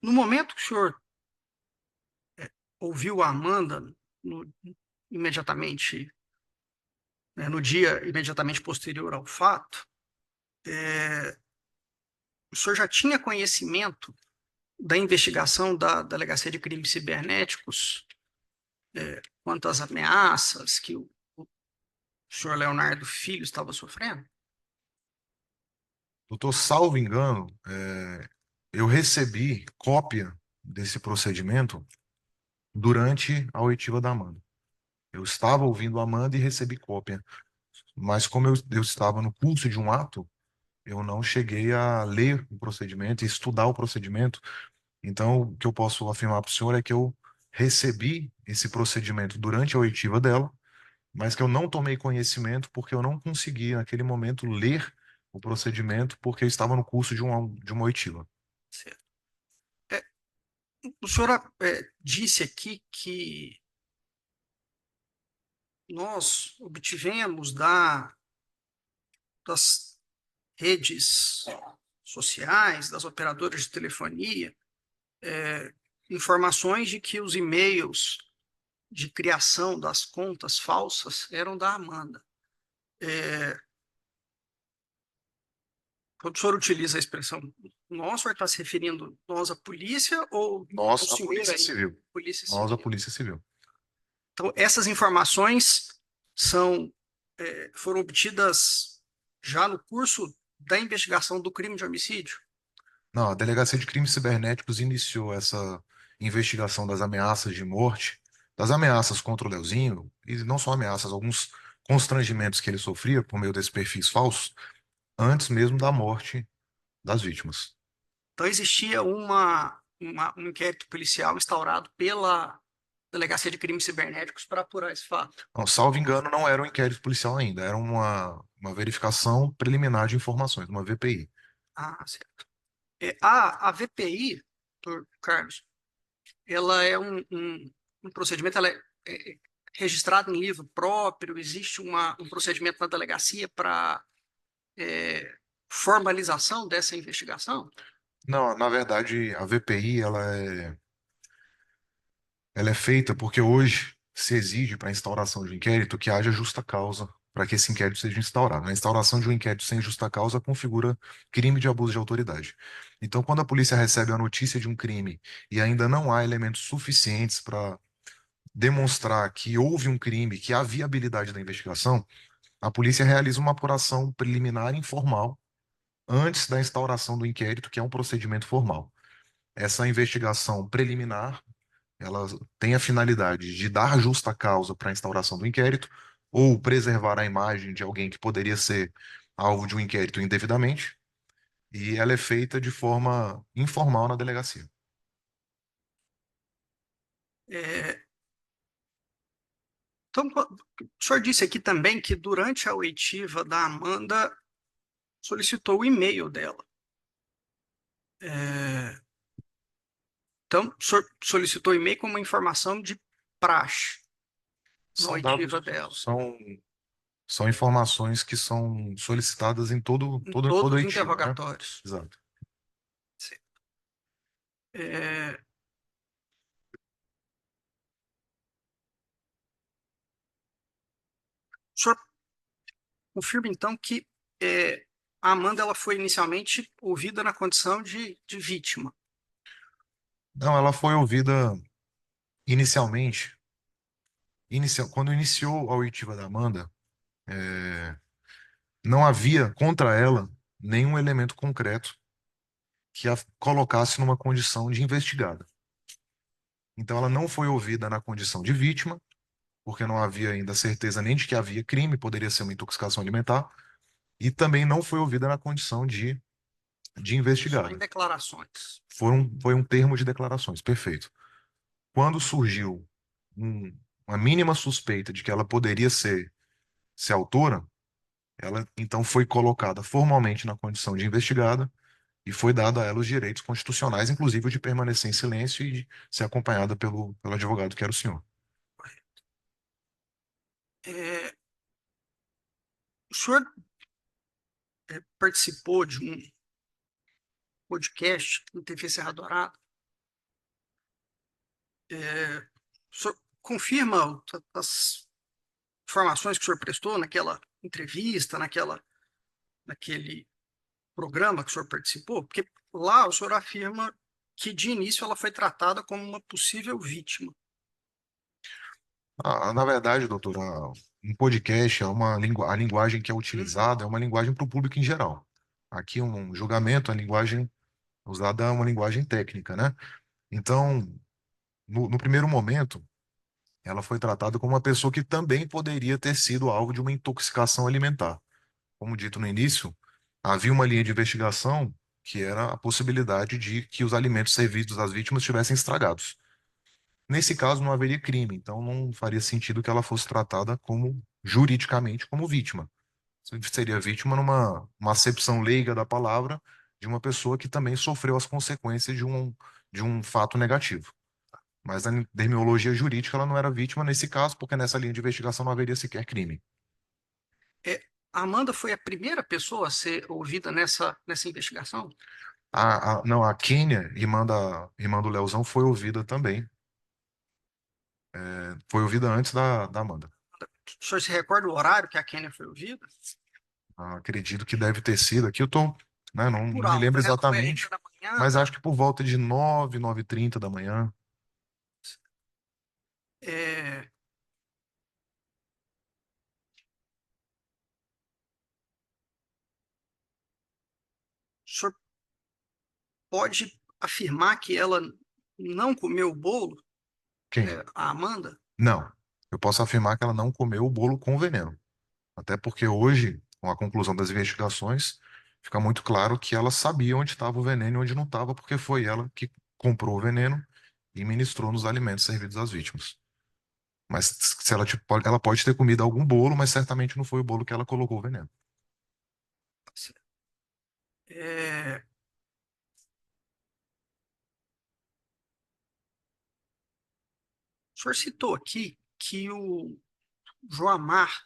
No momento que o senhor ouviu a Amanda, imediatamente, no dia imediatamente posterior ao fato, o senhor já tinha conhecimento da investigação da Delegacia de Crimes Cibernéticos quanto às ameaças que o senhor Leonardo Filho estava sofrendo? Doutor, salvo engano, eu recebi cópia desse procedimento durante a oitiva da Amanda. Eu estava ouvindo a Amanda e recebi cópia. Mas como eu estava no curso de um ato, eu não cheguei a ler o procedimento e estudar o procedimento. Então, o que eu posso afirmar para o senhor é que eu recebi esse procedimento durante a oitiva dela, mas que eu não tomei conhecimento porque eu não consegui, naquele momento, ler o procedimento porque eu estava no curso de uma oitiva. Certo. O senhor disse aqui que nós obtivemos das redes sociais, das operadoras de telefonia, informações de que os e-mails de criação das contas falsas eram da Amanda. Quando o senhor utiliza a expressão nós, o senhor está se referindo nós, a polícia, ou Nós, o a senhor Polícia aí? Civil. Polícia Nós, a Civil. Polícia Civil. Então, essas informações foram obtidas já no curso da investigação do crime de homicídio? Não, a Delegacia de Crimes Cibernéticos iniciou essa investigação das ameaças de morte, das ameaças contra o Leozinho, e não só ameaças, alguns constrangimentos que ele sofria por meio desses perfis falsos, antes mesmo da morte das vítimas. Então, existia um inquérito policial instaurado pela Delegacia de Crimes Cibernéticos para apurar esse fato. Não, salvo engano, não era um inquérito policial ainda, era uma verificação preliminar de informações, uma VPI. Ah, certo. A VPI, doutor Carlos, ela é um procedimento, ela é registrada em livro próprio, existe um procedimento na delegacia para formalização dessa investigação? Não, na verdade, a VPI, ela é feita porque hoje se exige para a instauração de inquérito que haja justa causa para que esse inquérito seja instaurado. A instauração de um inquérito sem justa causa configura crime de abuso de autoridade. Então, quando a polícia recebe a notícia de um crime e ainda não há elementos suficientes para demonstrar que houve um crime, que há viabilidade da investigação, a polícia realiza uma apuração preliminar informal antes da instauração do inquérito, que é um procedimento formal. Essa investigação preliminar, ela tem a finalidade de dar justa causa para a instauração do inquérito ou preservar a imagem de alguém que poderia ser alvo de um inquérito indevidamente, e ela é feita de forma informal na delegacia. É, então, o senhor disse aqui também que durante a oitiva da Amanda solicitou o e-mail dela. Então, o senhor solicitou o e-mail como informação de praxe na São oitiva dados, dela, são informações que são solicitadas em em toda todos os oitiva, né? interrogatórios. Exato. É, o senhor confirma, então, que a Amanda ela foi inicialmente ouvida na condição de vítima. Não, ela foi ouvida inicialmente, quando iniciou a oitiva da Amanda, não havia contra ela nenhum elemento concreto que a colocasse numa condição de investigada. Então, ela não foi ouvida na condição de vítima, porque não havia ainda certeza nem de que havia crime, poderia ser uma intoxicação alimentar, e também não foi ouvida na condição de Só em investigada. declarações. Foi um termo de declarações, perfeito. Quando surgiu uma mínima suspeita de que ela poderia ser autora, ela então foi colocada formalmente na condição de investigada e foi dado a ela os direitos constitucionais, inclusive o de permanecer em silêncio e de ser acompanhada pelo advogado que era o senhor. É, o senhor participou de um podcast no TV Serra Dourada. O senhor confirma as informações que o senhor prestou naquela entrevista, naquele programa que o senhor participou? Porque lá o senhor afirma que de início ela foi tratada como uma possível vítima. Na verdade, doutor, um podcast é a linguagem que é utilizada é uma linguagem para o público em geral. Aqui um julgamento, a linguagem usada é uma linguagem técnica, né? Então, no primeiro momento, ela foi tratada como uma pessoa que também poderia ter sido alvo de uma intoxicação alimentar. Como dito no início, havia uma linha de investigação que era a possibilidade de que os alimentos servidos às vítimas estivessem estragados. Nesse caso, não haveria crime, então não faria sentido que ela fosse tratada como, juridicamente, como vítima. Seria vítima uma acepção leiga da palavra de uma pessoa que também sofreu as consequências de um fato negativo. Mas na terminologia jurídica ela não era vítima nesse caso, porque nessa linha de investigação não haveria sequer crime. A Amanda foi a primeira pessoa a ser ouvida nessa investigação? Não, a Kênia, irmã do Leozão, foi ouvida também. Foi ouvida antes da Amanda. O senhor se recorda o horário que a Kênia foi ouvida? Acredito que deve ter sido. Aqui eu tô, né, Por não me alto, lembro ela foi ainda exatamente, da manhã, mas acho que por volta de 9h30 da manhã. é, o senhor pode afirmar que ela não comeu o bolo, Quem? a Amanda? Não. Eu posso afirmar que ela não comeu o bolo com veneno. Até porque hoje, com a conclusão das investigações, fica muito claro que ela sabia onde estava o veneno e onde não estava, porque foi ela que comprou o veneno e ministrou nos alimentos servidos às vítimas. Mas se ela pode ter comido algum bolo, mas certamente não foi o bolo que ela colocou o veneno. É, o senhor citou aqui que o Joamar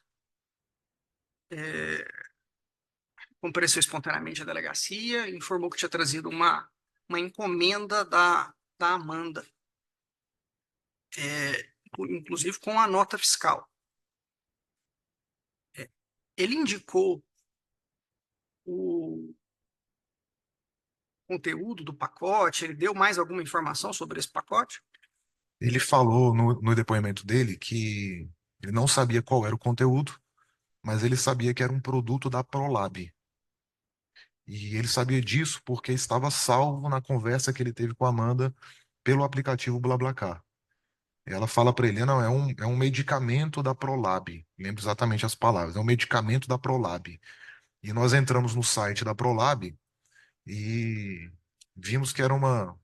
compareceu espontaneamente à delegacia e informou que tinha trazido uma encomenda da Amanda, inclusive com a nota fiscal. ele indicou o conteúdo do pacote? Ele deu mais alguma informação sobre esse pacote? Ele falou no depoimento dele que ele não sabia qual era o conteúdo, mas ele sabia que era um produto da Prolab. E ele sabia disso porque estava salvo na conversa que ele teve com a Amanda pelo aplicativo BlaBlaCar. Ela fala para ele, não, é um medicamento da Prolab. Lembro exatamente as palavras, é um medicamento da Prolab. E nós entramos no site da Prolab e vimos que era uma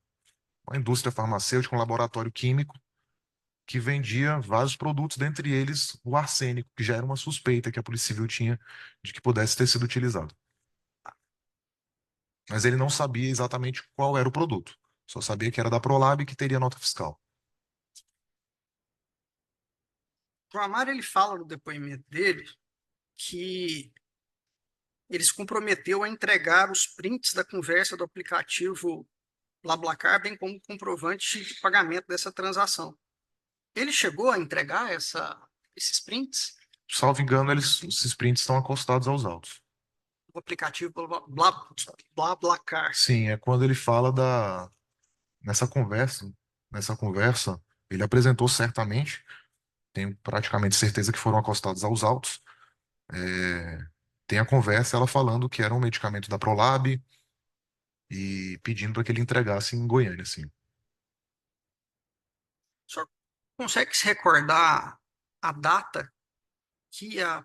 indústria farmacêutica, um laboratório químico que vendia vários produtos, dentre eles o arsênico, que já era uma suspeita que a Polícia Civil tinha de que pudesse ter sido utilizado. Mas ele não sabia exatamente qual era o produto. Só sabia que era da Prolab e que teria nota fiscal. O Amaro, ele fala no depoimento dele que ele se comprometeu a entregar os prints da conversa do aplicativo BlaBlaCar, bem como comprovante de pagamento dessa transação. Ele chegou a entregar esses prints? Salvo engano, esses prints estão acostados aos autos. O aplicativo BlaBlaCar. Sim, é quando ele fala nessa conversa, nessa conversa, ele apresentou certamente, tenho praticamente certeza que foram acostados aos autos. Tem a conversa, ela falando que era um medicamento da Prolab e pedindo para que ele entregasse em Goiânia, assim. O senhor consegue se recordar a data que a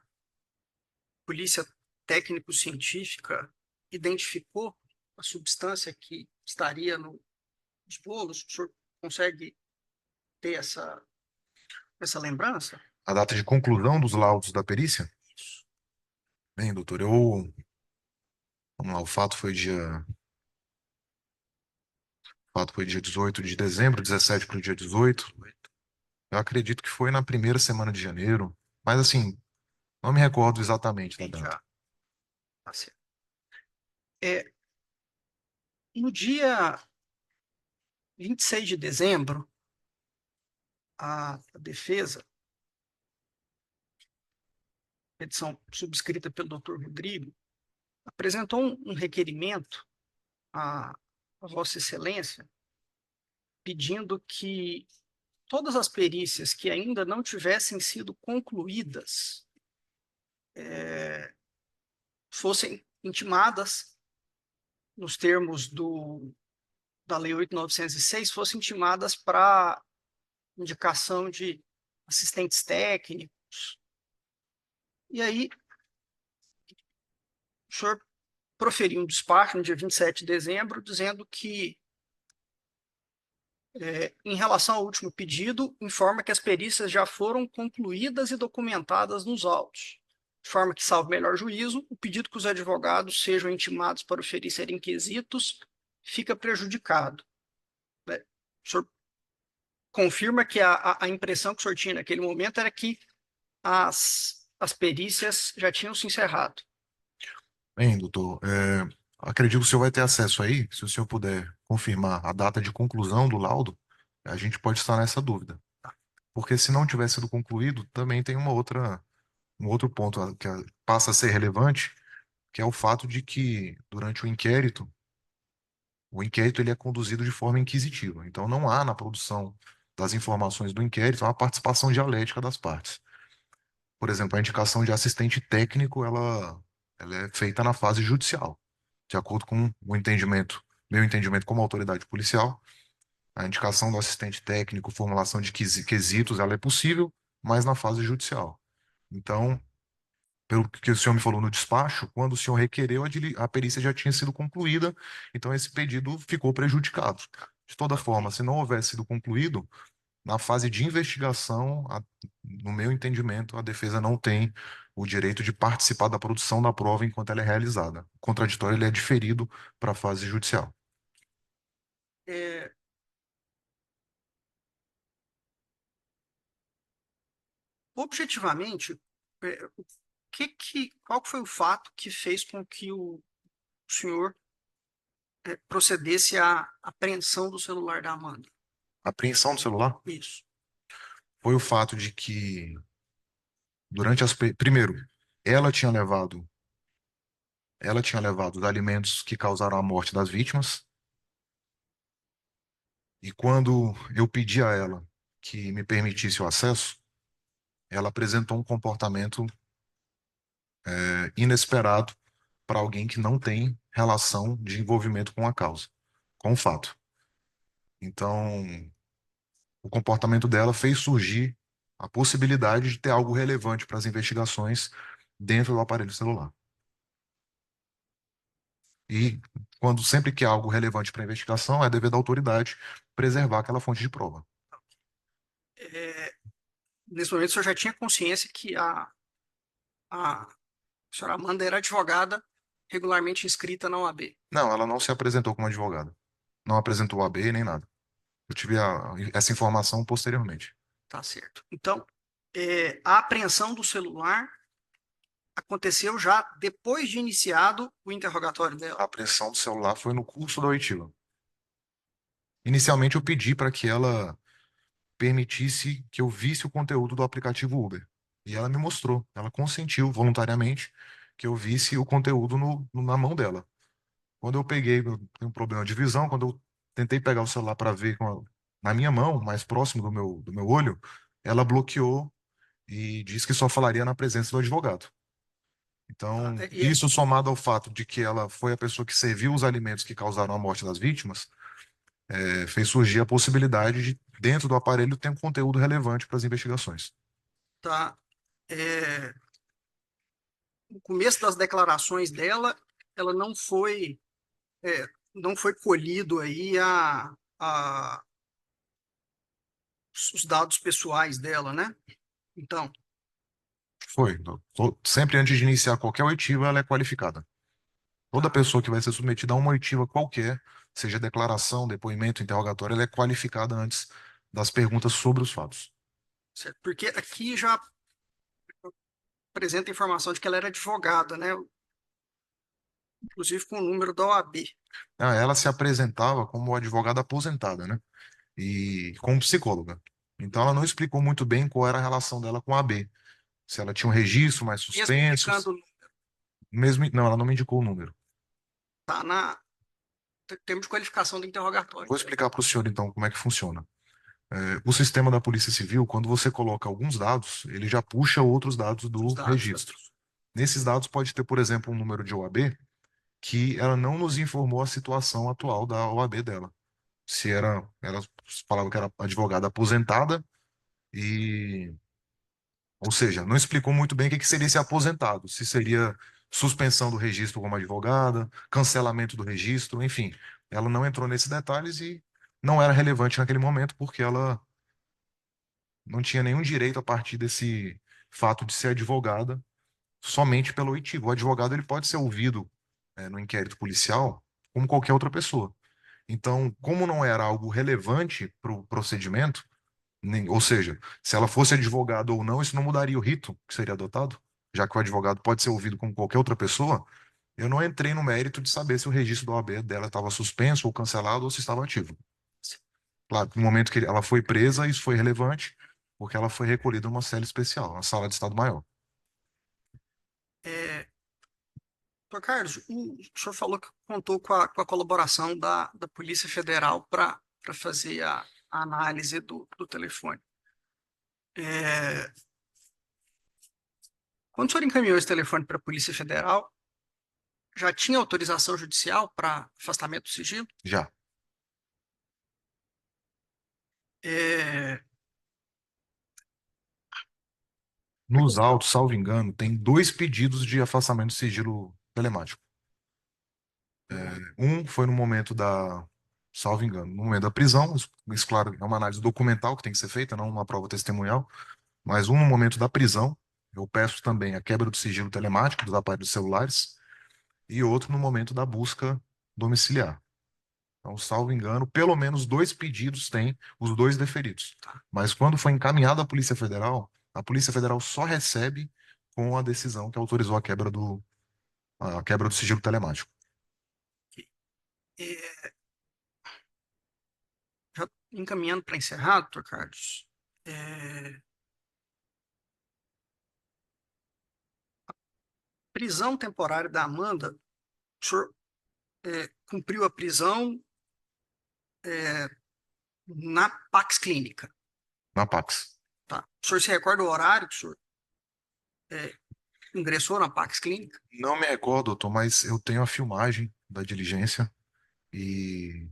polícia técnico-científica identificou a substância que estaria nos bolos? O senhor consegue ter essa lembrança? A data de conclusão dos laudos da perícia? Isso. Bem, doutor, vamos lá, o fato foi dia 18 de dezembro, 17 para o dia 18. Eu acredito que foi na primeira semana de janeiro, mas assim, não me recordo exatamente da Entendi. data. Tá certo. No dia 26 de dezembro, a defesa, petição subscrita pelo Dr. Rodrigo, apresentou um requerimento à Vossa Excelência, pedindo que todas as perícias que ainda não tivessem sido concluídas fossem intimadas, nos termos da Lei 8.906, fossem intimadas para indicação de assistentes técnicos. E aí, o senhor proferiu um despacho no dia 27 de dezembro, dizendo que, em relação ao último pedido, informa que as perícias já foram concluídas e documentadas nos autos, de forma que, salvo melhor juízo, o pedido que os advogados sejam intimados para oferecerem quesitos fica prejudicado. O senhor confirma que a impressão que o senhor tinha naquele momento era que as perícias já tinham se encerrado. Bem, doutor, acredito que o senhor vai ter acesso aí, se o senhor puder confirmar a data de conclusão do laudo, a gente pode estar nessa dúvida. Porque se não tivesse sido concluído, também tem um outro ponto que passa a ser relevante, que é o fato de que, durante o inquérito ele é conduzido de forma inquisitiva. Então, não há na produção das informações do inquérito uma participação dialética das partes. Por exemplo, a indicação de assistente técnico, ela é feita na fase judicial, de acordo com meu entendimento como autoridade policial. A indicação do assistente técnico, formulação de quesitos, ela é possível, mas na fase judicial. Então, pelo que o senhor me falou no despacho, quando o senhor requereu, a perícia já tinha sido concluída, então esse pedido ficou prejudicado. De toda forma, se não houvesse sido concluído, na fase de investigação, no meu entendimento, a defesa não tem o direito de participar da produção da prova enquanto ela é realizada. O contraditório ele é diferido para a fase judicial. Objetivamente, qual foi o fato que fez com que o senhor procedesse à apreensão do celular da Amanda? A apreensão do celular Isso. foi o fato de que, primeiro, ela tinha levado, ela tinha levado os alimentos que causaram a morte das vítimas, e quando eu pedi a ela que me permitisse o acesso, ela apresentou um comportamento inesperado para alguém que não tem relação de envolvimento com a causa, com o fato. Então, o comportamento dela fez surgir a possibilidade de ter algo relevante para as investigações dentro do aparelho celular. E quando sempre que há algo relevante para a investigação, é dever da autoridade preservar aquela fonte de prova. É, nesse momento, o senhor já tinha consciência que a senhora Amanda era advogada regularmente inscrita na OAB. Não, ela não se apresentou como advogada. Não apresentou o AB nem nada. Eu tive essa informação posteriormente. Tá certo. Então, a apreensão do celular aconteceu já depois de iniciado o interrogatório A dela. apreensão do celular foi no curso da oitiva. Inicialmente, eu pedi para que ela permitisse que eu visse o conteúdo do aplicativo Uber. E ela me mostrou. Ela consentiu voluntariamente que eu visse o conteúdo na mão dela. Quando eu peguei, eu tenho um problema de visão, quando eu tentei pegar o celular para ver na minha mão, mais próximo do meu olho, ela bloqueou e disse que só falaria na presença do advogado. Tá? Então, isso somado ao fato de que ela foi a pessoa que serviu os alimentos que causaram a morte das vítimas, fez surgir a possibilidade de, dentro do aparelho, ter um conteúdo relevante para as investigações. Tá. No começo das declarações dela, ela não foi colhido aí os dados pessoais dela, né? Então, Foi. Sempre antes de iniciar qualquer oitiva, ela é qualificada. Toda tá, pessoa que vai ser submetida a uma oitiva qualquer, seja declaração, depoimento, interrogatório, ela é qualificada antes das perguntas sobre os fatos. certo? Porque aqui já apresenta a informação de que ela era advogada, né? Inclusive com o número da OAB. Ela se apresentava como advogada aposentada, né? E como psicóloga. Então ela não explicou muito bem qual era a relação dela com a AB. Se ela tinha um registro mais Mesmo suspensos, indicando, mesmo, não, ela não me indicou o número. tá na termo de qualificação do interrogatório. Vou explicar para o senhor então como é que funciona. O sistema da Polícia Civil, quando você coloca alguns dados, ele já puxa outros dados do Os dados. registro. Nesses dados pode ter, por exemplo, um número de OAB que ela não nos informou a situação atual da OAB dela. Se era, ela falava que era advogada aposentada e, ou seja, não explicou muito bem o que que seria esse aposentado, se seria suspensão do registro como advogada, cancelamento do registro, enfim. Ela não entrou nesses detalhes e não era relevante naquele momento porque ela não tinha nenhum direito a partir desse fato de ser advogada somente pelo oitivo. O advogado ele pode ser ouvido no inquérito policial como qualquer outra pessoa. Então, como não era algo relevante para o procedimento, ou seja, se ela fosse advogada ou não, isso não mudaria o rito que seria adotado, já que o advogado pode ser ouvido como qualquer outra pessoa, eu não entrei no mérito de saber se o registro da OAB dela estava suspenso ou cancelado ou se estava ativo. Claro, no momento que ela foi presa, isso foi relevante, porque ela foi recolhida numa cela especial, uma sala de Estado Maior. Doutor Carlos, o senhor falou que contou com a colaboração da Polícia Federal para fazer a análise do telefone. Quando o senhor encaminhou esse telefone para a Polícia Federal, já tinha autorização judicial para afastamento do sigilo? Já. É, Nos autos, salvo engano, tem 2 pedidos de afastamento de sigilo telemático. Um foi no momento salvo engano, no momento da prisão, isso, claro, é uma análise documental que tem que ser feita, não uma prova testemunhal, mas um no momento da prisão, eu peço também a quebra do sigilo telemático dos aparelhos celulares, e outro no momento da busca domiciliar. Então, salvo engano, pelo menos 2 pedidos têm os 2 deferidos. Mas quando foi encaminhado à Polícia Federal, a Polícia Federal só recebe com a decisão que autorizou a quebra do sigilo telemático. é, já encaminhando para encerrar, doutor Carlos, prisão temporária da Amanda, o senhor cumpriu a prisão na Pax Clínica, Na Pax. tá? O senhor se recorda o horário que o senhor ingressou na Pax Clínica? Não me recordo, doutor, mas eu tenho a filmagem da diligência e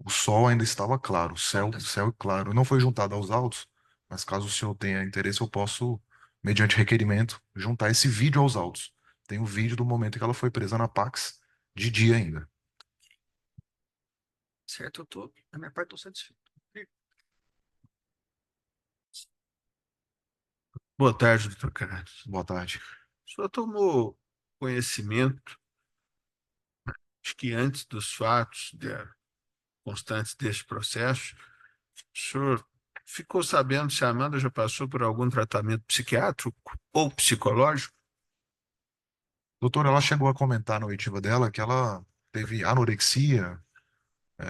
o sol ainda estava claro, o céu claro. Não foi juntado aos autos, mas caso o senhor tenha interesse, eu posso, mediante requerimento, juntar esse vídeo aos autos. Tem o vídeo do momento em que ela foi presa na Pax, de dia ainda. Certo, da minha parte, estou satisfeito. Boa tarde, doutor Carlos. Boa tarde. O senhor tomou conhecimento de que antes dos fatos constantes deste processo, o senhor ficou sabendo se a Amanda já passou por algum tratamento psiquiátrico ou psicológico? Doutora, ela chegou a comentar na oitiva dela que ela teve anorexia,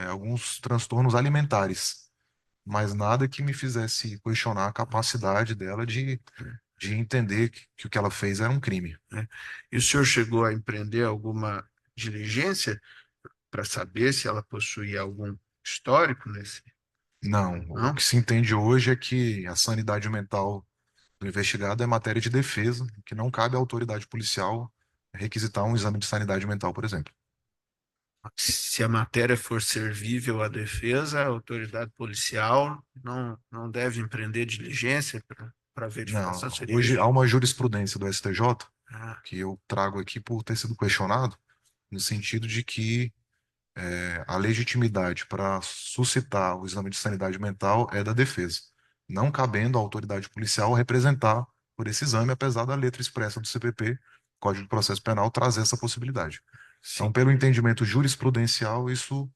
alguns transtornos alimentares, mas nada que me fizesse questionar a capacidade dela de entender que o que ela fez era um crime. E o senhor chegou a empreender alguma diligência para saber se ela possuía algum histórico nesse? Não, Não? o que se entende hoje é que a sanidade mental do investigado é matéria de defesa, que não cabe à autoridade policial requisitar um exame de sanidade mental, por exemplo. Se a matéria for servível à defesa, a autoridade policial não deve empreender diligência para verificação, Não, seria hoje isso? há uma jurisprudência do STJ Ah, que eu trago aqui por ter sido questionado, no sentido de que a legitimidade para suscitar o exame de sanidade mental é da defesa, não cabendo à autoridade policial representar por esse exame, apesar da letra expressa do CPP, Código de Processo Penal, trazer essa possibilidade. Então, sim. pelo entendimento jurisprudencial, isso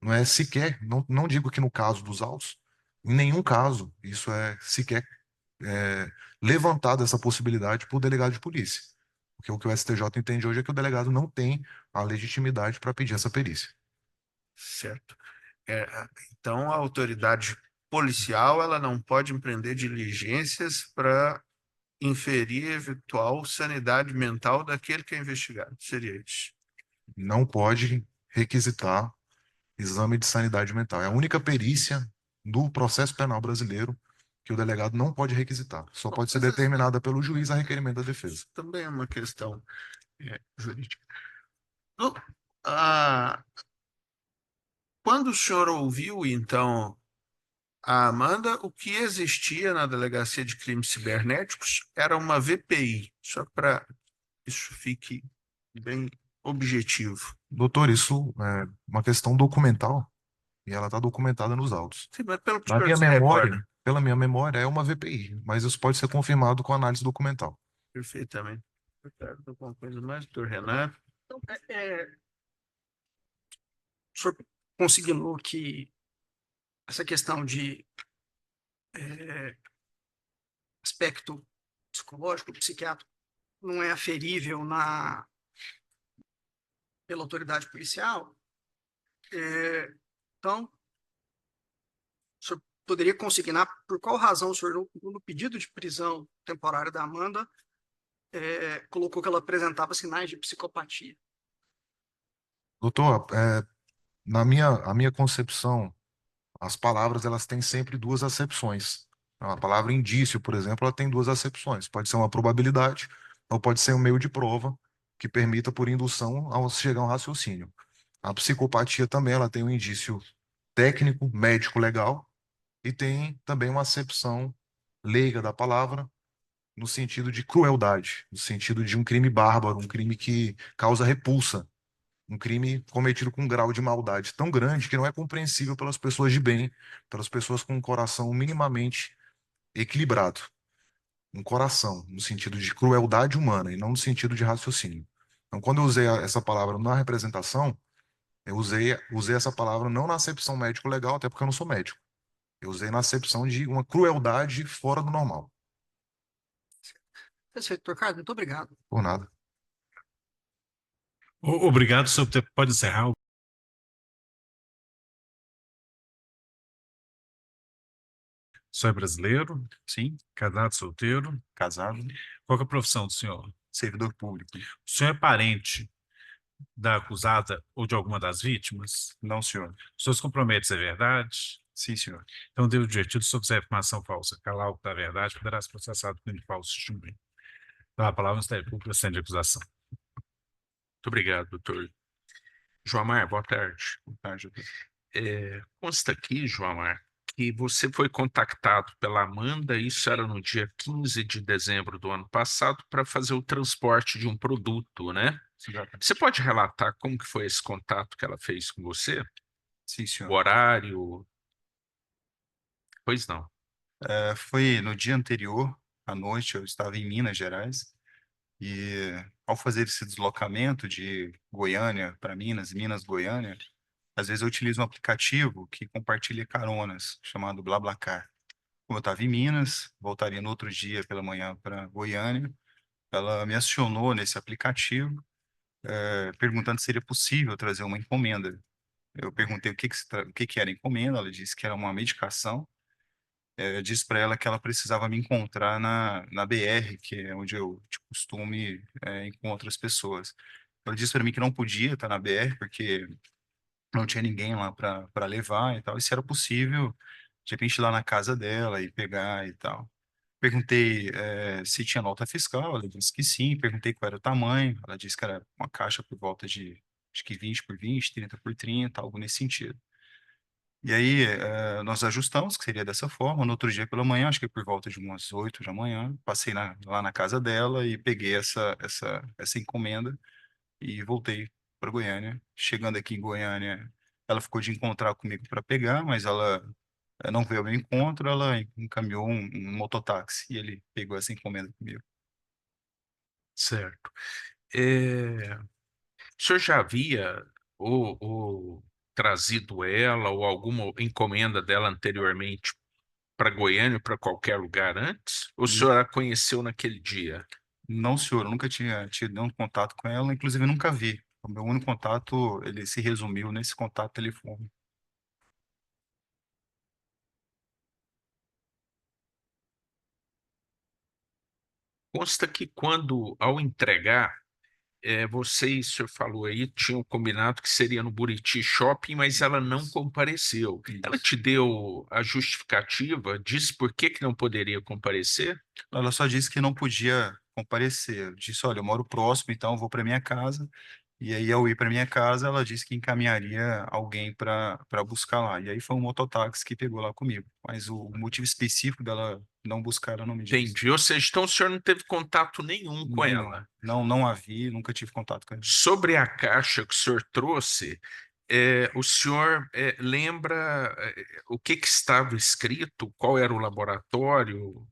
não é sequer, não digo que no caso dos autos, em nenhum caso isso é sequer levantado essa possibilidade por delegado de polícia. Porque o que o STJ entende hoje é que o delegado não tem a legitimidade para pedir essa perícia. Certo. É, então, a autoridade policial ela não pode empreender diligências para inferir eventual sanidade mental daquele que é investigado. Seria isso. Não pode requisitar exame de sanidade mental. É a única perícia do processo penal brasileiro que o delegado não pode requisitar. Só Bom, pode ser mas determinada pelo juiz a requerimento da defesa. isso também é uma questão jurídica. Então, ah, quando o senhor ouviu, então, a Amanda, o que existia na Delegacia de Crimes Cibernéticos era uma VPI, só para isso fique bem objetivo. Doutor, isso é uma questão documental e ela está documentada nos autos. Sim, mas pelo que o Na senhor minha se recorda, memória, pela minha memória, é uma VPI, mas isso pode ser confirmado com análise documental. perfeitamente. Alguma coisa mais, doutor Renato? Então, o senhor consignou que essa questão de aspecto psicológico, psiquiátrico, não é aferível pela autoridade policial, então, o senhor poderia consignar por qual razão o senhor, no pedido de prisão temporária da Amanda, colocou que ela apresentava sinais de psicopatia? Doutor, a minha concepção, as palavras elas têm sempre duas acepções. A palavra indício, por exemplo, ela tem duas acepções. Pode ser uma probabilidade ou pode ser um meio de prova que permita, por indução, ao chegar a um raciocínio. A psicopatia também ela tem um indício técnico, médico, legal e tem também uma acepção leiga da palavra no sentido de crueldade, no sentido de um crime bárbaro, um crime que causa repulsa, um crime cometido com um grau de maldade tão grande que não é compreensível pelas pessoas de bem, pelas pessoas com um coração minimamente equilibrado. Um coração, no sentido de crueldade humana e não no sentido de raciocínio. Então, quando eu usei essa palavra na representação, eu usei essa palavra não na acepção médico-legal, até porque eu não sou médico. Eu usei na acepção de uma crueldade fora do normal. Perfeito, doutor Carlos, muito obrigado. Por nada. Obrigado, senhor. Pode encerrar. O senhor é brasileiro? Sim. Casado, solteiro? Casado. Qual que é a profissão do senhor? servidor público. O senhor é parente da acusada ou de alguma das vítimas? Não, senhor. Os seus comprometem, é verdade? Sim, senhor. Então, devo advertido sobre essa afirmação falsa. Calar o que da verdade poderá ser processado por falso testemunho. Então, a palavra no Ministério Público assente a acusação. Muito obrigado, doutor. Joamar, boa tarde. Boa tarde, doutor. Consta aqui, Joamar, que você foi contactado pela Amanda, isso era no dia 15 de dezembro do ano passado, para fazer o transporte de um produto, né? Exatamente. Você pode relatar como que foi esse contato que ela fez com você? Sim, O senhor. horário? Pois não. Foi no dia anterior, à noite, eu estava em Minas Gerais, e ao fazer esse deslocamento de Goiânia para Minas, Minas-Goiânia, às vezes eu utilizo um aplicativo que compartilha caronas, chamado BlaBlaCar. Como eu estava em Minas, voltaria no outro dia pela manhã para Goiânia, ela me acionou nesse aplicativo, perguntando se seria possível trazer uma encomenda. Eu perguntei o que que era encomenda, ela disse que era uma medicação. Eu disse para ela que ela precisava me encontrar na BR, que é onde eu de costume encontro as pessoas. Ela disse para mim que não podia estar na BR porque não tinha ninguém lá para levar e tal, e se era possível, de repente, ir lá na casa dela e pegar e tal. Perguntei se tinha nota fiscal, ela disse que sim. Perguntei qual era o tamanho, ela disse que era uma caixa por volta de, acho que 20 por 20, 30 por 30, algo nesse sentido. E aí nós ajustamos, que seria dessa forma. No outro dia pela manhã, acho que por volta de umas 8 da manhã, passei lá na casa dela e peguei essa encomenda e voltei para Goiânia. Chegando aqui em Goiânia, ela ficou de encontrar comigo para pegar, mas ela não veio ao meu encontro, ela encaminhou um mototáxi e ele pegou essa encomenda comigo. Certo. O senhor já havia ou trazido ela ou alguma encomenda dela anteriormente para Goiânia, para qualquer lugar antes? Ou o senhor a conheceu naquele dia? Não, senhor, eu nunca tinha tido nenhum contato com ela, inclusive eu nunca vi. O meu único contato, ele se resumiu nesse contato telefônico. Consta que quando, ao entregar, você, o senhor falou aí, tinham combinado que seria no Buriti Shopping, mas ela não compareceu. Ela te deu a justificativa, disse por que que não poderia comparecer? Ela só disse que não podia comparecer. Eu disse, olha, eu moro próximo, então eu vou para minha casa. E aí, ao ir para minha casa, ela disse que encaminharia alguém para buscar lá. E aí foi um mototáxi que pegou lá comigo. Mas o motivo específico dela não buscar, ela não me disse. Entendi. Ou seja, então o senhor não teve contato nenhum com Nenhum. ela. Não a vi, nunca tive contato com ela. Sobre a caixa que o senhor trouxe, o senhor lembra o que estava escrito? Qual era o laboratório?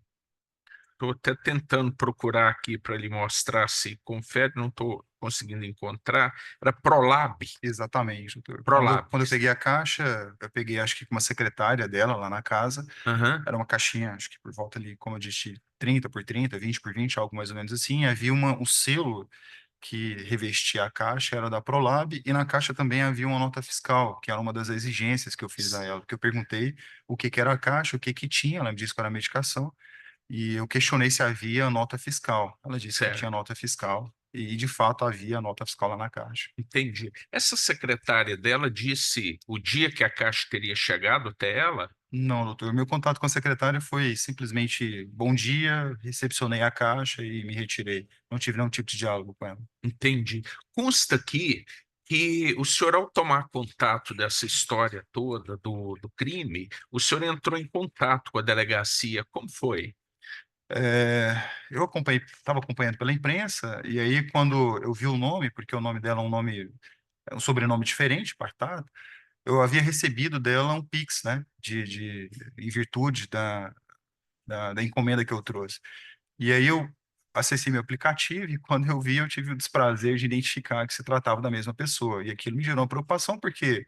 Estou até tentando procurar aqui para lhe mostrar se confere, não estou conseguindo encontrar. Era Prolab. Exatamente, doutor. Prolab. Quando eu peguei a caixa, eu peguei acho que com uma secretária dela lá na casa. Aham. Era uma caixinha, acho que por volta ali, como eu disse, 30 por 30, 20 por 20, algo mais ou menos assim. Havia um selo que revestia a caixa, era da Prolab, e na caixa também havia uma nota fiscal, que era uma das exigências que eu fiz a ela, porque eu perguntei o que que era a caixa, o que que tinha, ela me disse que era medicação, e eu questionei se havia nota fiscal. Ela disse que Certo. tinha nota fiscal, e de fato havia nota fiscal lá na caixa. Entendi. Essa secretária dela disse o dia que a caixa teria chegado até ela? Não, doutor. Meu contato com a secretária foi simplesmente bom dia, recepcionei a caixa e me retirei. Não tive nenhum tipo de diálogo com ela. Entendi. Consta aqui que o senhor, ao tomar contato dessa história toda do crime, o senhor entrou em contato com a delegacia. Como foi? Eu estava acompanhando pela imprensa, e aí quando eu vi o nome, porque o nome dela é um sobrenome diferente, Partada, eu havia recebido dela um Pix, né, em virtude da encomenda que eu trouxe. E aí eu acessei meu aplicativo e quando eu vi, eu tive o desprazer de identificar que se tratava da mesma pessoa. E aquilo me gerou uma preocupação, porque,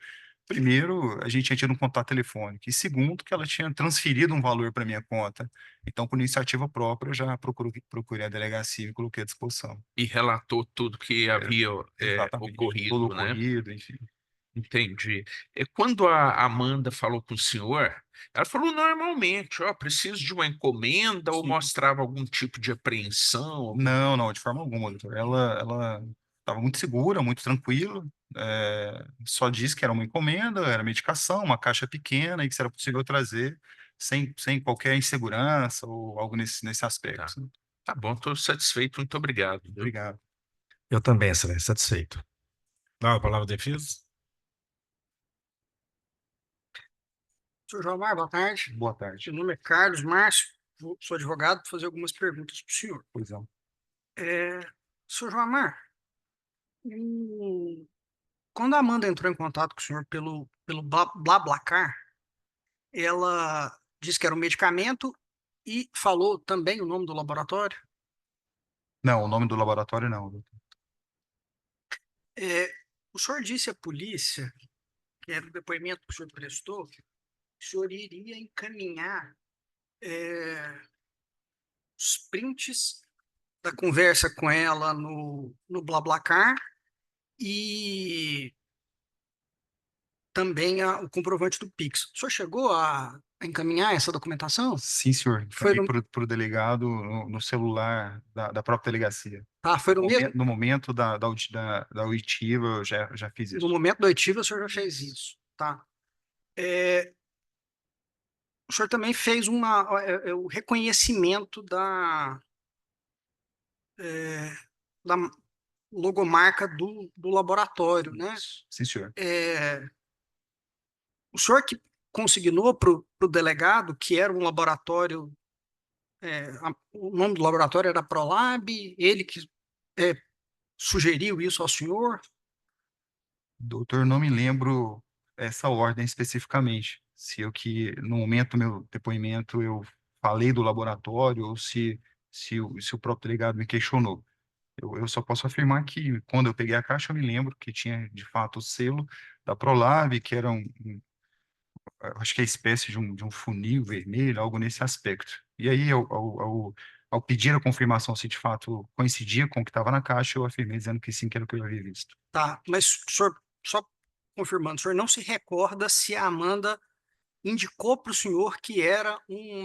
primeiro, a gente tinha tido um contato telefônico, e segundo, que ela tinha transferido um valor para minha conta. Então, por iniciativa própria, eu já procurei a delegacia e me coloquei à disposição. E relatou tudo que havia Exatamente. Todo ocorrido, né? ocorrido, enfim. Entendi. Quando a Amanda falou com o senhor, ela falou normalmente, ó, preciso de uma encomenda ou Sim. mostrava algum tipo de apreensão? Não, não, de forma alguma, doutor. Ela estava muito segura, muito tranquila. Só disse que era uma encomenda, era medicação, uma caixa pequena e que era possível trazer sem qualquer insegurança ou algo nesse Tá, aspecto, né? tá bom, estou satisfeito, muito obrigado. Viu? Obrigado. Eu também, excelência, satisfeito. Dá a palavra à defesa? Senhor Joamar, boa tarde. Boa tarde. Meu nome é Carlos Márcio, sou advogado, vou fazer algumas perguntas para o senhor. Pois não. Senhor Joamar, quando a Amanda entrou em contato com o senhor pelo BlaBlaCar, ela disse que era um medicamento e falou também o nome do laboratório. Não, o nome do laboratório não, doutor. O senhor disse à polícia, que era o depoimento que o senhor prestou, que o senhor iria encaminhar os prints da conversa com ela no BlaBlaCar e também o comprovante do Pix. O senhor chegou a encaminhar essa documentação? Sim, senhor. Foi Encaminhei no, para o delegado no celular da própria delegacia. foi no mesmo, No momento da oitiva, eu já fiz no isso. momento da oitiva, o senhor já fez isso, tá? O senhor também fez o reconhecimento da logomarca do laboratório, né? Sim, senhor. O senhor que consignou para o delegado que era um laboratório, o nome do laboratório era Prolab, ele que sugeriu isso ao senhor? Doutor, não me lembro essa ordem especificamente. Se eu que, no momento do meu depoimento, eu falei do laboratório ou se o próprio delegado me questionou. Eu só posso afirmar que, quando eu peguei a caixa, eu me lembro que tinha, de fato, o selo da Prolab, que era acho que é espécie de um funil vermelho, algo nesse aspecto. E aí, ao pedir a confirmação se de fato coincidia com o que estava na caixa, eu afirmei dizendo que sim, que era o que eu havia visto. Tá, mas o senhor, só confirmando, o senhor não se recorda se a Amanda indicou para o senhor que era um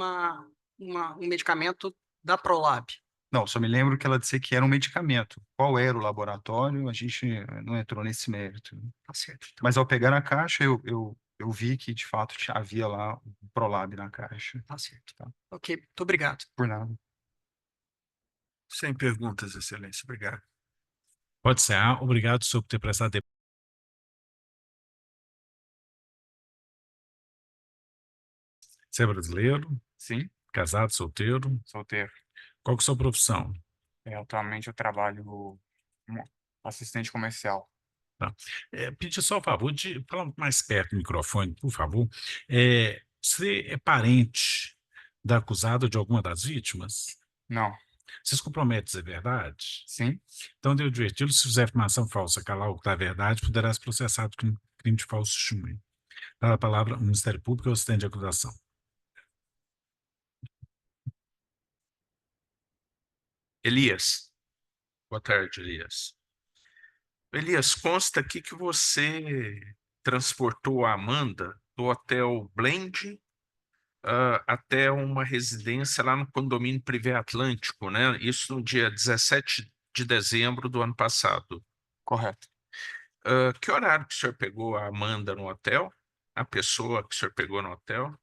medicamento da Prolab? Não, só me lembro que ela disse que era um medicamento. Qual era o laboratório, a gente não entrou nesse mérito. Tá certo, então. Mas ao pegar a caixa, eu vi que de fato havia lá o Prolab na caixa. Tá certo. Tá. Ok, muito obrigado. Por nada. Sem perguntas, Excelência. Obrigado. Pode ser. Obrigado, senhor, por ter prestado depoimento. Você é brasileiro? Sim, Casado, solteiro? solteiro. Qual que é a sua profissão? Atualmente eu trabalho como assistente comercial. Tá. Pedir só o favor de falar mais perto do microfone, por favor. Você é parente da acusada ou de alguma das vítimas? Não, Vocês comprometem dizer a verdade? sim, Então, deu divertido, se fizer afirmação falsa, calar o que está a verdade, poderá ser processado por crime de falso testemunho. Dá a palavra ao Ministério Público ou assistente de acusação. Elias. Boa tarde, Elias. Elias, consta aqui que você transportou a Amanda do Hotel Blend até uma residência lá no condomínio Privé Atlântico, né? Isso no dia 17 de dezembro do ano passado. correto. Que horário que o senhor pegou a Amanda no hotel? A pessoa que o senhor pegou no hotel?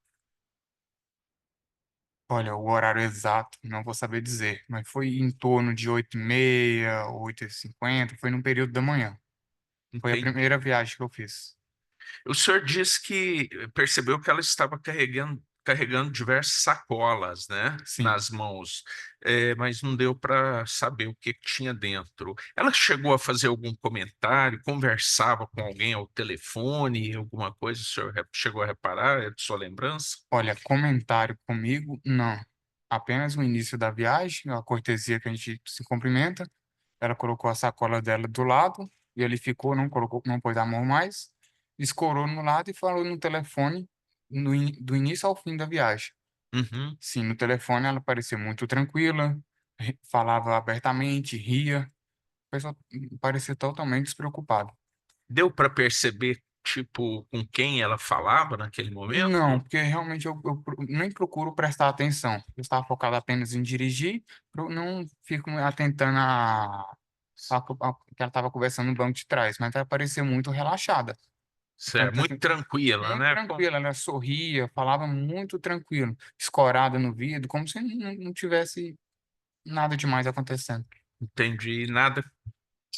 Olha, o horário exato não vou saber dizer, mas foi em torno de 8h30, 8h50, foi no período da manhã. Foi a Entendi. primeira viagem que eu fiz. O senhor disse que percebeu que ela estava carregando diversas sacolas, né, Sim. nas mãos, mas não deu para saber o que tinha dentro. Ela chegou a fazer algum comentário, conversava com alguém ao telefone, alguma coisa, o senhor chegou a reparar, é de sua lembrança? Olha, comentário comigo, não. Apenas o início da viagem, a cortesia que a gente se cumprimenta. Ela colocou a sacola dela do lado e ele ficou, não colocou, não pôs a mão mais, escorou no lado e falou no telefone do início ao fim da viagem. Uhum. Sim, no telefone ela parecia muito tranquila, falava abertamente, ria, a pessoa parecia totalmente despreocupada. Deu para perceber tipo, com quem ela falava naquele momento? Não, porque realmente nem procuro prestar atenção. Eu estava focado apenas em dirigir, não fico atentando que ela estava conversando no banco de trás, mas ela parecia muito relaxada. Certo, muito tranquila, Muito né? tranquila, ela sorria, falava muito tranquilo, escorada no vidro, como se não tivesse nada demais acontecendo. Entendi. Nada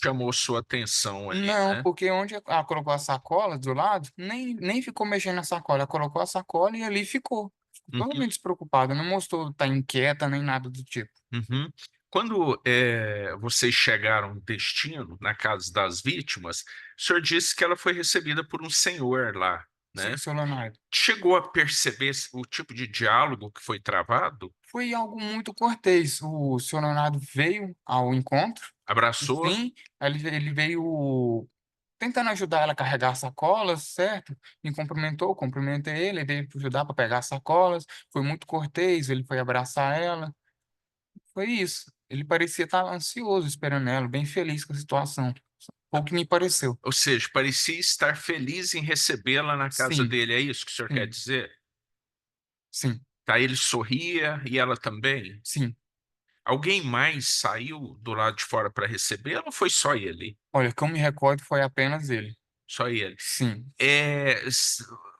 chamou sua atenção ali, Não, né? porque onde ela colocou a sacola do lado, nem ficou mexendo na sacola. Ela colocou a sacola e ali ficou. Uhum, Totalmente despreocupada, não mostrou estar inquieta nem nada do tipo. uhum. Quando vocês chegaram no destino, na casa das vítimas, o senhor disse que ela foi recebida por um senhor lá, né? Sim, seu Leonardo. Chegou a perceber o tipo de diálogo que foi travado? Foi algo muito cortês. O seu Leonardo veio ao encontro, Abraçou? enfim, ele veio tentando ajudar ela a carregar as sacolas, certo? Me cumprimentou, cumprimentei ele veio ajudar para pegar as sacolas. Foi muito cortês, ele foi abraçar ela. Foi isso. Ele parecia estar ansioso esperando ela, bem feliz com a situação. Foi o que me pareceu. Ou seja, parecia estar feliz em recebê-la na casa Sim, dele. É isso que o senhor quer sim, dizer? sim, Tá, ele sorria e ela também? sim. Alguém mais saiu do lado de fora para recebê-la ou foi só ele? Olha, o que eu me recordo foi apenas ele. Só ele. Sim.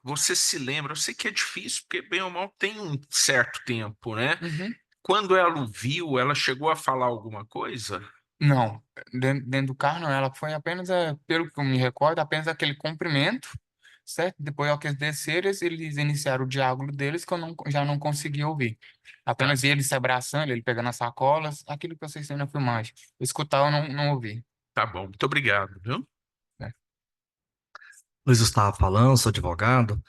Você se lembra? Eu sei que é difícil, porque bem ou mal tem um certo tempo, né? Uhum. Quando ela o viu, ela chegou a falar alguma coisa? Não, dentro do carro não, ela foi apenas, pelo que eu me recordo, apenas aquele cumprimento, certo? Depois, ao que eles desceram, eles iniciaram o diálogo deles que eu já não consegui ouvir. Tá, Apenas eles se abraçando, ele pegando as sacolas, aquilo que vocês têm na filmagem. Escutar eu não ouvi. tá bom, muito obrigado, viu? Né? Luiz Gustavo falando, sou advogado.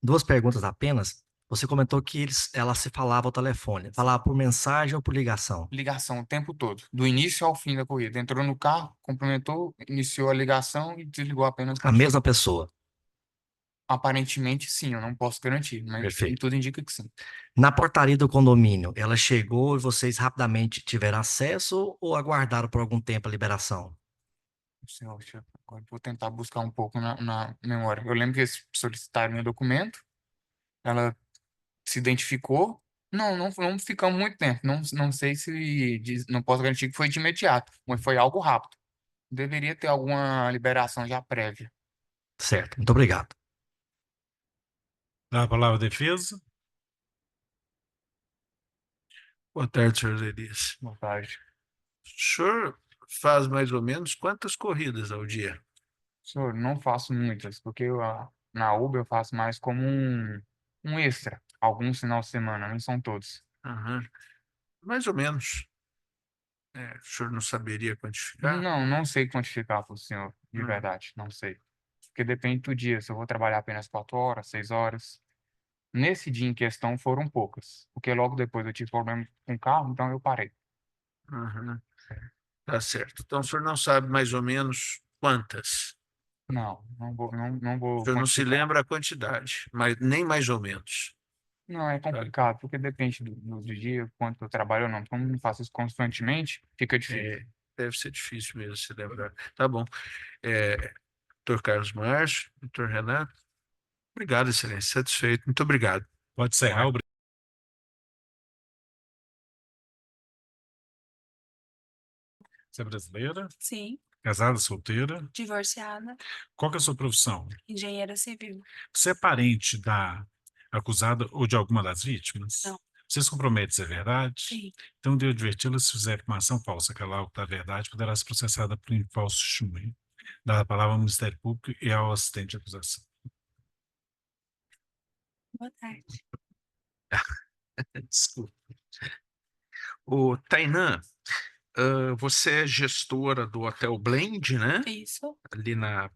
Duas perguntas apenas. Você comentou que ela se falava ao telefone. Falava por mensagem ou por ligação? Ligação o tempo todo, do início ao fim da corrida. Entrou no carro, cumprimentou, iniciou a ligação e desligou apenas A quando mesma chegou. pessoa. Aparentemente, sim, eu não posso garantir, mas Perfeito. tudo indica que sim. Na portaria do condomínio, ela chegou e vocês rapidamente tiveram acesso ou aguardaram por algum tempo a liberação? Senhor, agora eu vou tentar buscar um pouco na memória. Eu lembro que eles solicitaram meu documento, ela se identificou. Não ficamos muito tempo. Não sei se não posso garantir que foi de imediato, mas foi algo rápido. Deveria ter alguma liberação já prévia. Certo, muito obrigado. Dá a palavra à defesa. Boa tarde, senhor Elias. Boa tarde. O senhor faz mais ou menos quantas corridas ao dia? Senhor, não faço muitas, porque na Uber eu faço mais como um extra. Alguns final de semana, não são todos. Aham. Mais ou menos. O senhor não saberia quantificar? Não sei quantificar para o senhor, de Hum. verdade, não sei. Porque depende do dia, se eu vou trabalhar apenas 4 horas, 6 horas. Nesse dia em questão foram poucas, porque logo depois eu tive problema com o carro, então eu parei. Aham. Tá certo. Então o senhor não sabe mais ou menos quantas? Não O vou senhor não se quantificar. lembra a quantidade, mas nem mais ou menos. Não, é complicado, porque depende do dia, quanto eu trabalho ou não. Como eu não faço isso constantemente, fica difícil. Deve ser difícil mesmo se lembrar. Tá bom. Doutor Carlos Márcio, doutor Renato. Obrigado, excelência. Satisfeito. Muito obrigado. Pode encerrar. Obrigado. Você é brasileira? Sim, Casada, solteira? divorciada, Qual que é a sua profissão? engenheira civil. Você é parente da acusada ou de alguma das vítimas? Não. Você se compromete a dizer a verdade? Sim. Então, devo adverti-la, se fizer afirmação falsa, que ela algo da verdade, poderá ser processada por falso testemunho. Dada a palavra ao Ministério Público e ao assistente de acusação. Boa tarde. Desculpa. O Tainan, você é gestora do Hotel Blend, né? Isso, Ali na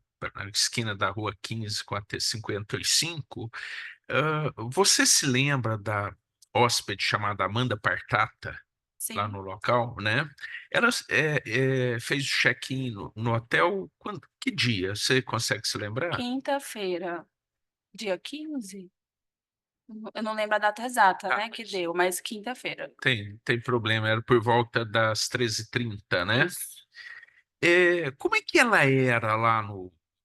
esquina da Rua 15 com a T55. Você se lembra da hóspede chamada Amanda Partata, sim. lá no local, né? Ela fez o check-in no hotel, que dia? Você consegue se lembrar? Quinta-feira, dia 15? Eu não lembro a data exata, né, que deu, mas quinta-feira. Tem problema, era por volta das 13h30, né? Isso. Como é que ela era lá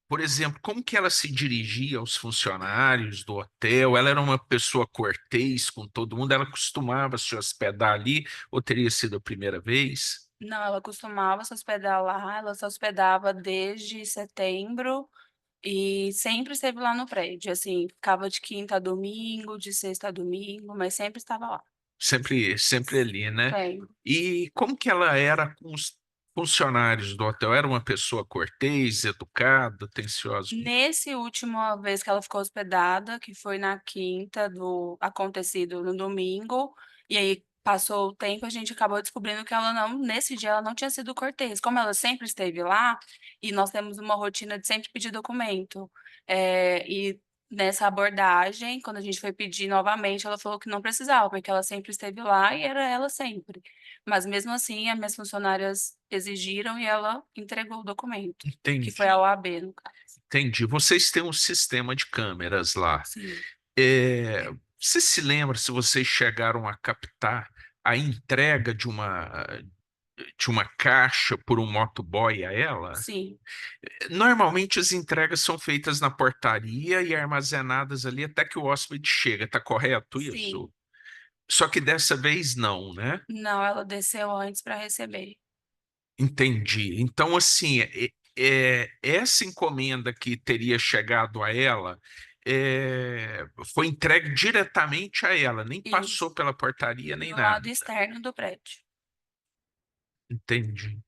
por exemplo, como que ela se dirigia aos funcionários do hotel? Ela era uma pessoa cortês com todo mundo? Ela costumava se hospedar ali ou teria sido a primeira vez? Não, ela costumava se hospedar lá, ela se hospedava desde setembro e sempre esteve lá no prédio, assim, ficava de quinta a domingo, de sexta a domingo, mas sempre estava lá. Sempre ali, né? Sempre. E como que ela era com os funcionários do hotel? Era uma pessoa cortês, educada, atenciosa? Nesse última vez que ela ficou hospedada, que foi na quinta do acontecido no domingo, e aí passou o tempo, a gente acabou descobrindo que ela não, nesse dia ela não tinha sido cortês. Como ela sempre esteve lá, e nós temos uma rotina de sempre pedir documento. E nessa abordagem, quando a gente foi pedir novamente, ela falou que não precisava, porque ela sempre esteve lá e era ela sempre. Mas mesmo assim, as minhas funcionárias exigiram e ela entregou o documento, que foi Entendi, a OAB, no caso. entendi. Vocês têm um sistema de câmeras lá. Sim, É, você se lembra se vocês chegaram a captar a entrega de uma caixa por um motoboy a ela? sim, Normalmente as entregas são feitas na portaria e armazenadas ali até que o hóspede chega, tá correto sim. isso? Só que dessa vez não, né? Não, ela desceu antes para receber. Entendi. Então, assim, essa encomenda que teria chegado a ela foi entregue diretamente a ela, nem passou Isso, pela portaria nem do nada. lado externo do prédio. Entendi.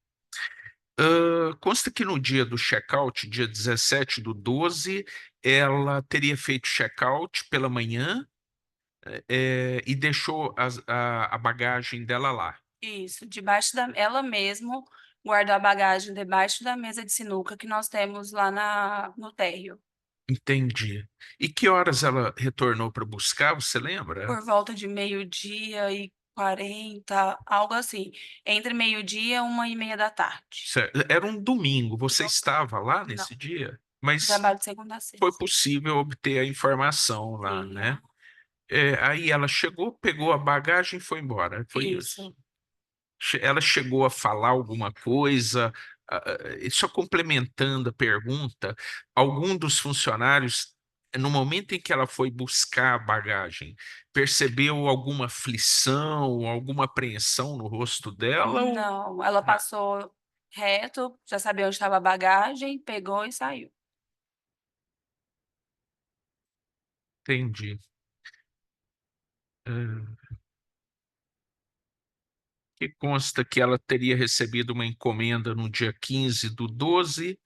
Consta que no dia do check-out, dia 17/12, ela teria feito check-out pela manhã, e deixou a bagagem dela lá. Isso, debaixo da... Ela mesmo guardou a bagagem debaixo da mesa de sinuca que nós temos lá no térreo. Entendi. E que horas ela retornou para buscar, você lembra? Por volta de 12h40, algo assim. Entre meio-dia e 1h30 da tarde. Era um domingo, você Então, estava lá não, nesse dia? eu Mas trabalho de segunda a foi sexta. possível obter a informação lá, Sim, né? Aí ela chegou, pegou a bagagem e foi embora. Foi isso. isso. Ela chegou a falar alguma coisa, só complementando a pergunta, algum dos funcionários, no momento em que ela foi buscar a bagagem, percebeu alguma aflição, alguma apreensão no rosto dela? Não, ela passou reto, já sabia onde estava a bagagem, pegou e saiu. Entendi. Eh, que consta que ela teria recebido uma encomenda no dia 15/12,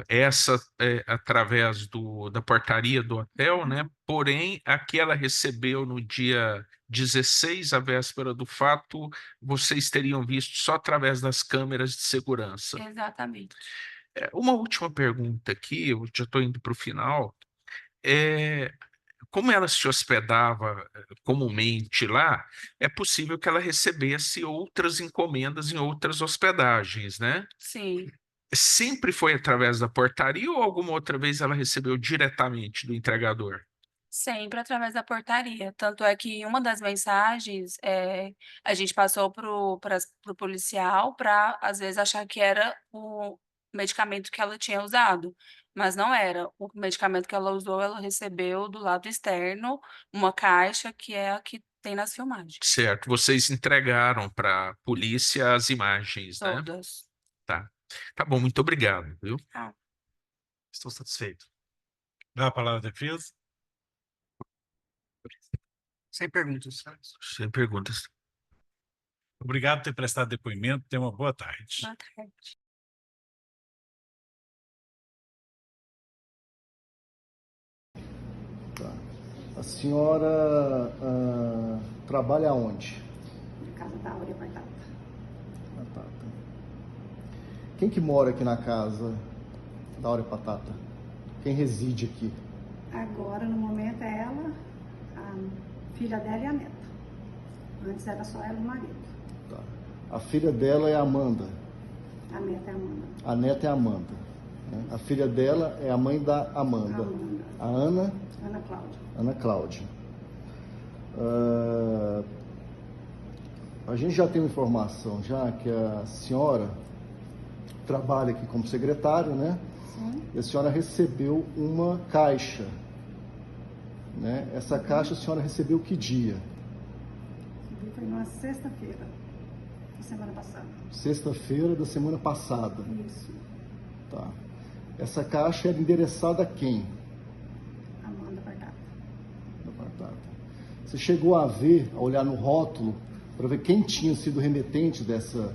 essa através da portaria do hotel, né? Porém, a que ela recebeu no dia 16, a véspera do fato, vocês teriam visto só através das câmeras de segurança. Exatamente. Uma última pergunta aqui, eu já estou indo para o final. É, como ela se hospedava comumente lá, é possível que ela recebesse outras encomendas em outras hospedagens, né? Sim, Sempre foi através da portaria ou alguma outra vez ela recebeu diretamente do entregador? sempre através da portaria. Tanto é que uma das mensagens a gente passou pro policial para, às vezes, achar que era o medicamento que ela tinha usado. Mas não era. O medicamento que ela usou, ela recebeu do lado externo uma caixa que é a que tem nas filmagens. Certo, vocês entregaram para a polícia as imagens, né? Todas. Tá. Tá bom, muito obrigado, viu? Ah, Estou satisfeito. Dá a palavra à defesa? Sem perguntas. Sem perguntas. Obrigado por ter prestado depoimento. Tenha uma boa tarde. boa tarde. A senhora trabalha onde? Na casa da Áurea Batata. Batata. Quem que mora aqui na casa da Áurea Batata? Quem reside aqui? Agora, no momento, é ela, a filha dela e a neta. Antes era só ela e o marido. Tá. A filha dela é a Amanda. A neta é a Amanda. A neta é a Amanda. Né? A filha dela é a mãe da Amanda. A Ana? Ana Cláudia. Ana Cláudia. A gente já tem uma informação já que a senhora trabalha aqui como secretária, né? Sim. E a senhora recebeu uma caixa, né? Essa caixa a senhora recebeu que dia? Foi numa sexta-feira da semana passada. Sexta-feira da semana passada. Isso. Tá. Essa caixa era endereçada a quem? Amanda Partata. Você chegou a ver, a olhar no rótulo, para ver quem tinha sido o remetente dessa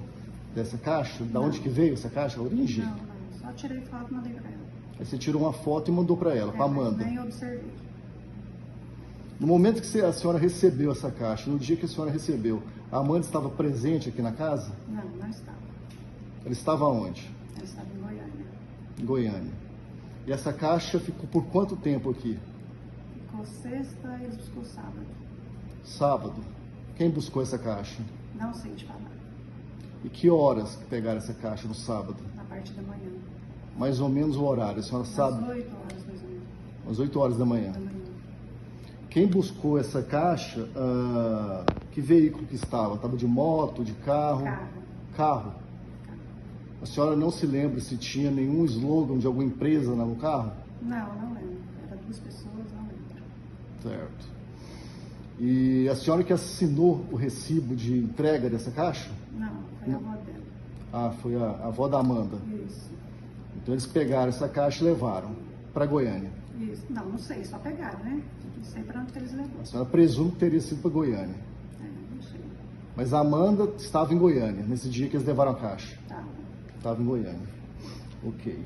caixa? Da onde que veio essa caixa? A origem? Não. Só tirei foto e mandei para ela. Aí você tirou uma foto e mandou para ela, para a Amanda. Nem observei. No momento que a senhora recebeu essa caixa, no dia que a senhora recebeu, a Amanda estava presente aqui na casa? Não estava. Ela estava onde? Ela estava em Goiânia. Em Goiânia. E essa caixa ficou por quanto tempo aqui? Ficou sexta, eles buscou sábado. Sábado. Quem buscou essa caixa? Não sei te falar. E que horas que pegaram essa caixa no sábado? Na parte da manhã. Mais ou menos o horário, a senhora sabe? Às 8 horas, mais ou menos. Às 8 horas da manhã. Quem buscou essa caixa, que veículo que estava? Estava de moto, de carro? Carro. A senhora não se lembra se tinha nenhum slogan de alguma empresa no carro? Não lembro. Era 2 pessoas, não lembro. Certo. E a senhora que assinou o recibo de entrega dessa caixa? Não, foi a avó dela. Ah, foi a avó da Amanda. Isso. Então eles pegaram essa caixa e levaram para Goiânia. Isso. Não sei, só pegaram, né? Não sei para onde que eles levaram. A senhora presume que teria sido para Goiânia. Não sei. Mas a Amanda estava em Goiânia, nesse dia que eles levaram a caixa. Tá. Estava em Goiânia. Ok.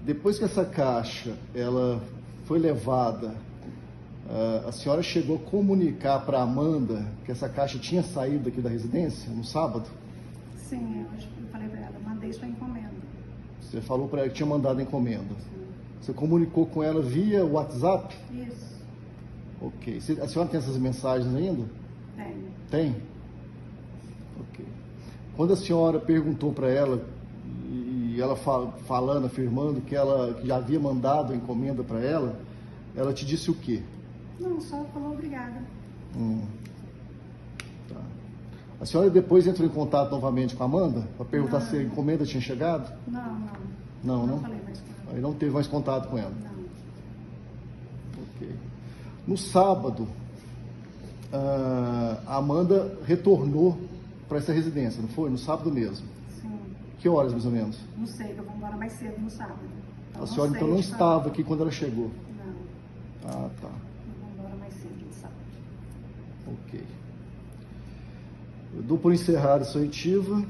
Depois que essa caixa ela foi levada, a senhora chegou a comunicar para a Amanda que essa caixa tinha saído daqui da residência no sábado? Sim, eu falei para ela, mandei sua encomenda. Você falou para ela que tinha mandado a encomenda. Sim. Você comunicou com ela via WhatsApp? Isso. Ok. A senhora tem essas mensagens ainda? Tenho. Tem? Ok. Quando a senhora perguntou para ela, e ela falando, afirmando que ela já havia mandado a encomenda para ela, ela te disse o quê? Não, só falou obrigada. Tá. A senhora depois entrou em contato novamente com a Amanda para perguntar se a encomenda tinha chegado? Não. Não Falei mais com ela. Aí não teve mais contato com ela? Não. Ok. No sábado, a Amanda retornou para essa residência, não foi? No sábado mesmo? Sim. Que horas, mais ou menos? Não sei, que eu vou embora mais cedo no sábado. Então, A senhora então não estava aqui quando ela chegou? Não. Ah, tá. Eu vou embora mais cedo no sábado. Ok. Eu dou por encerrada essa oitiva.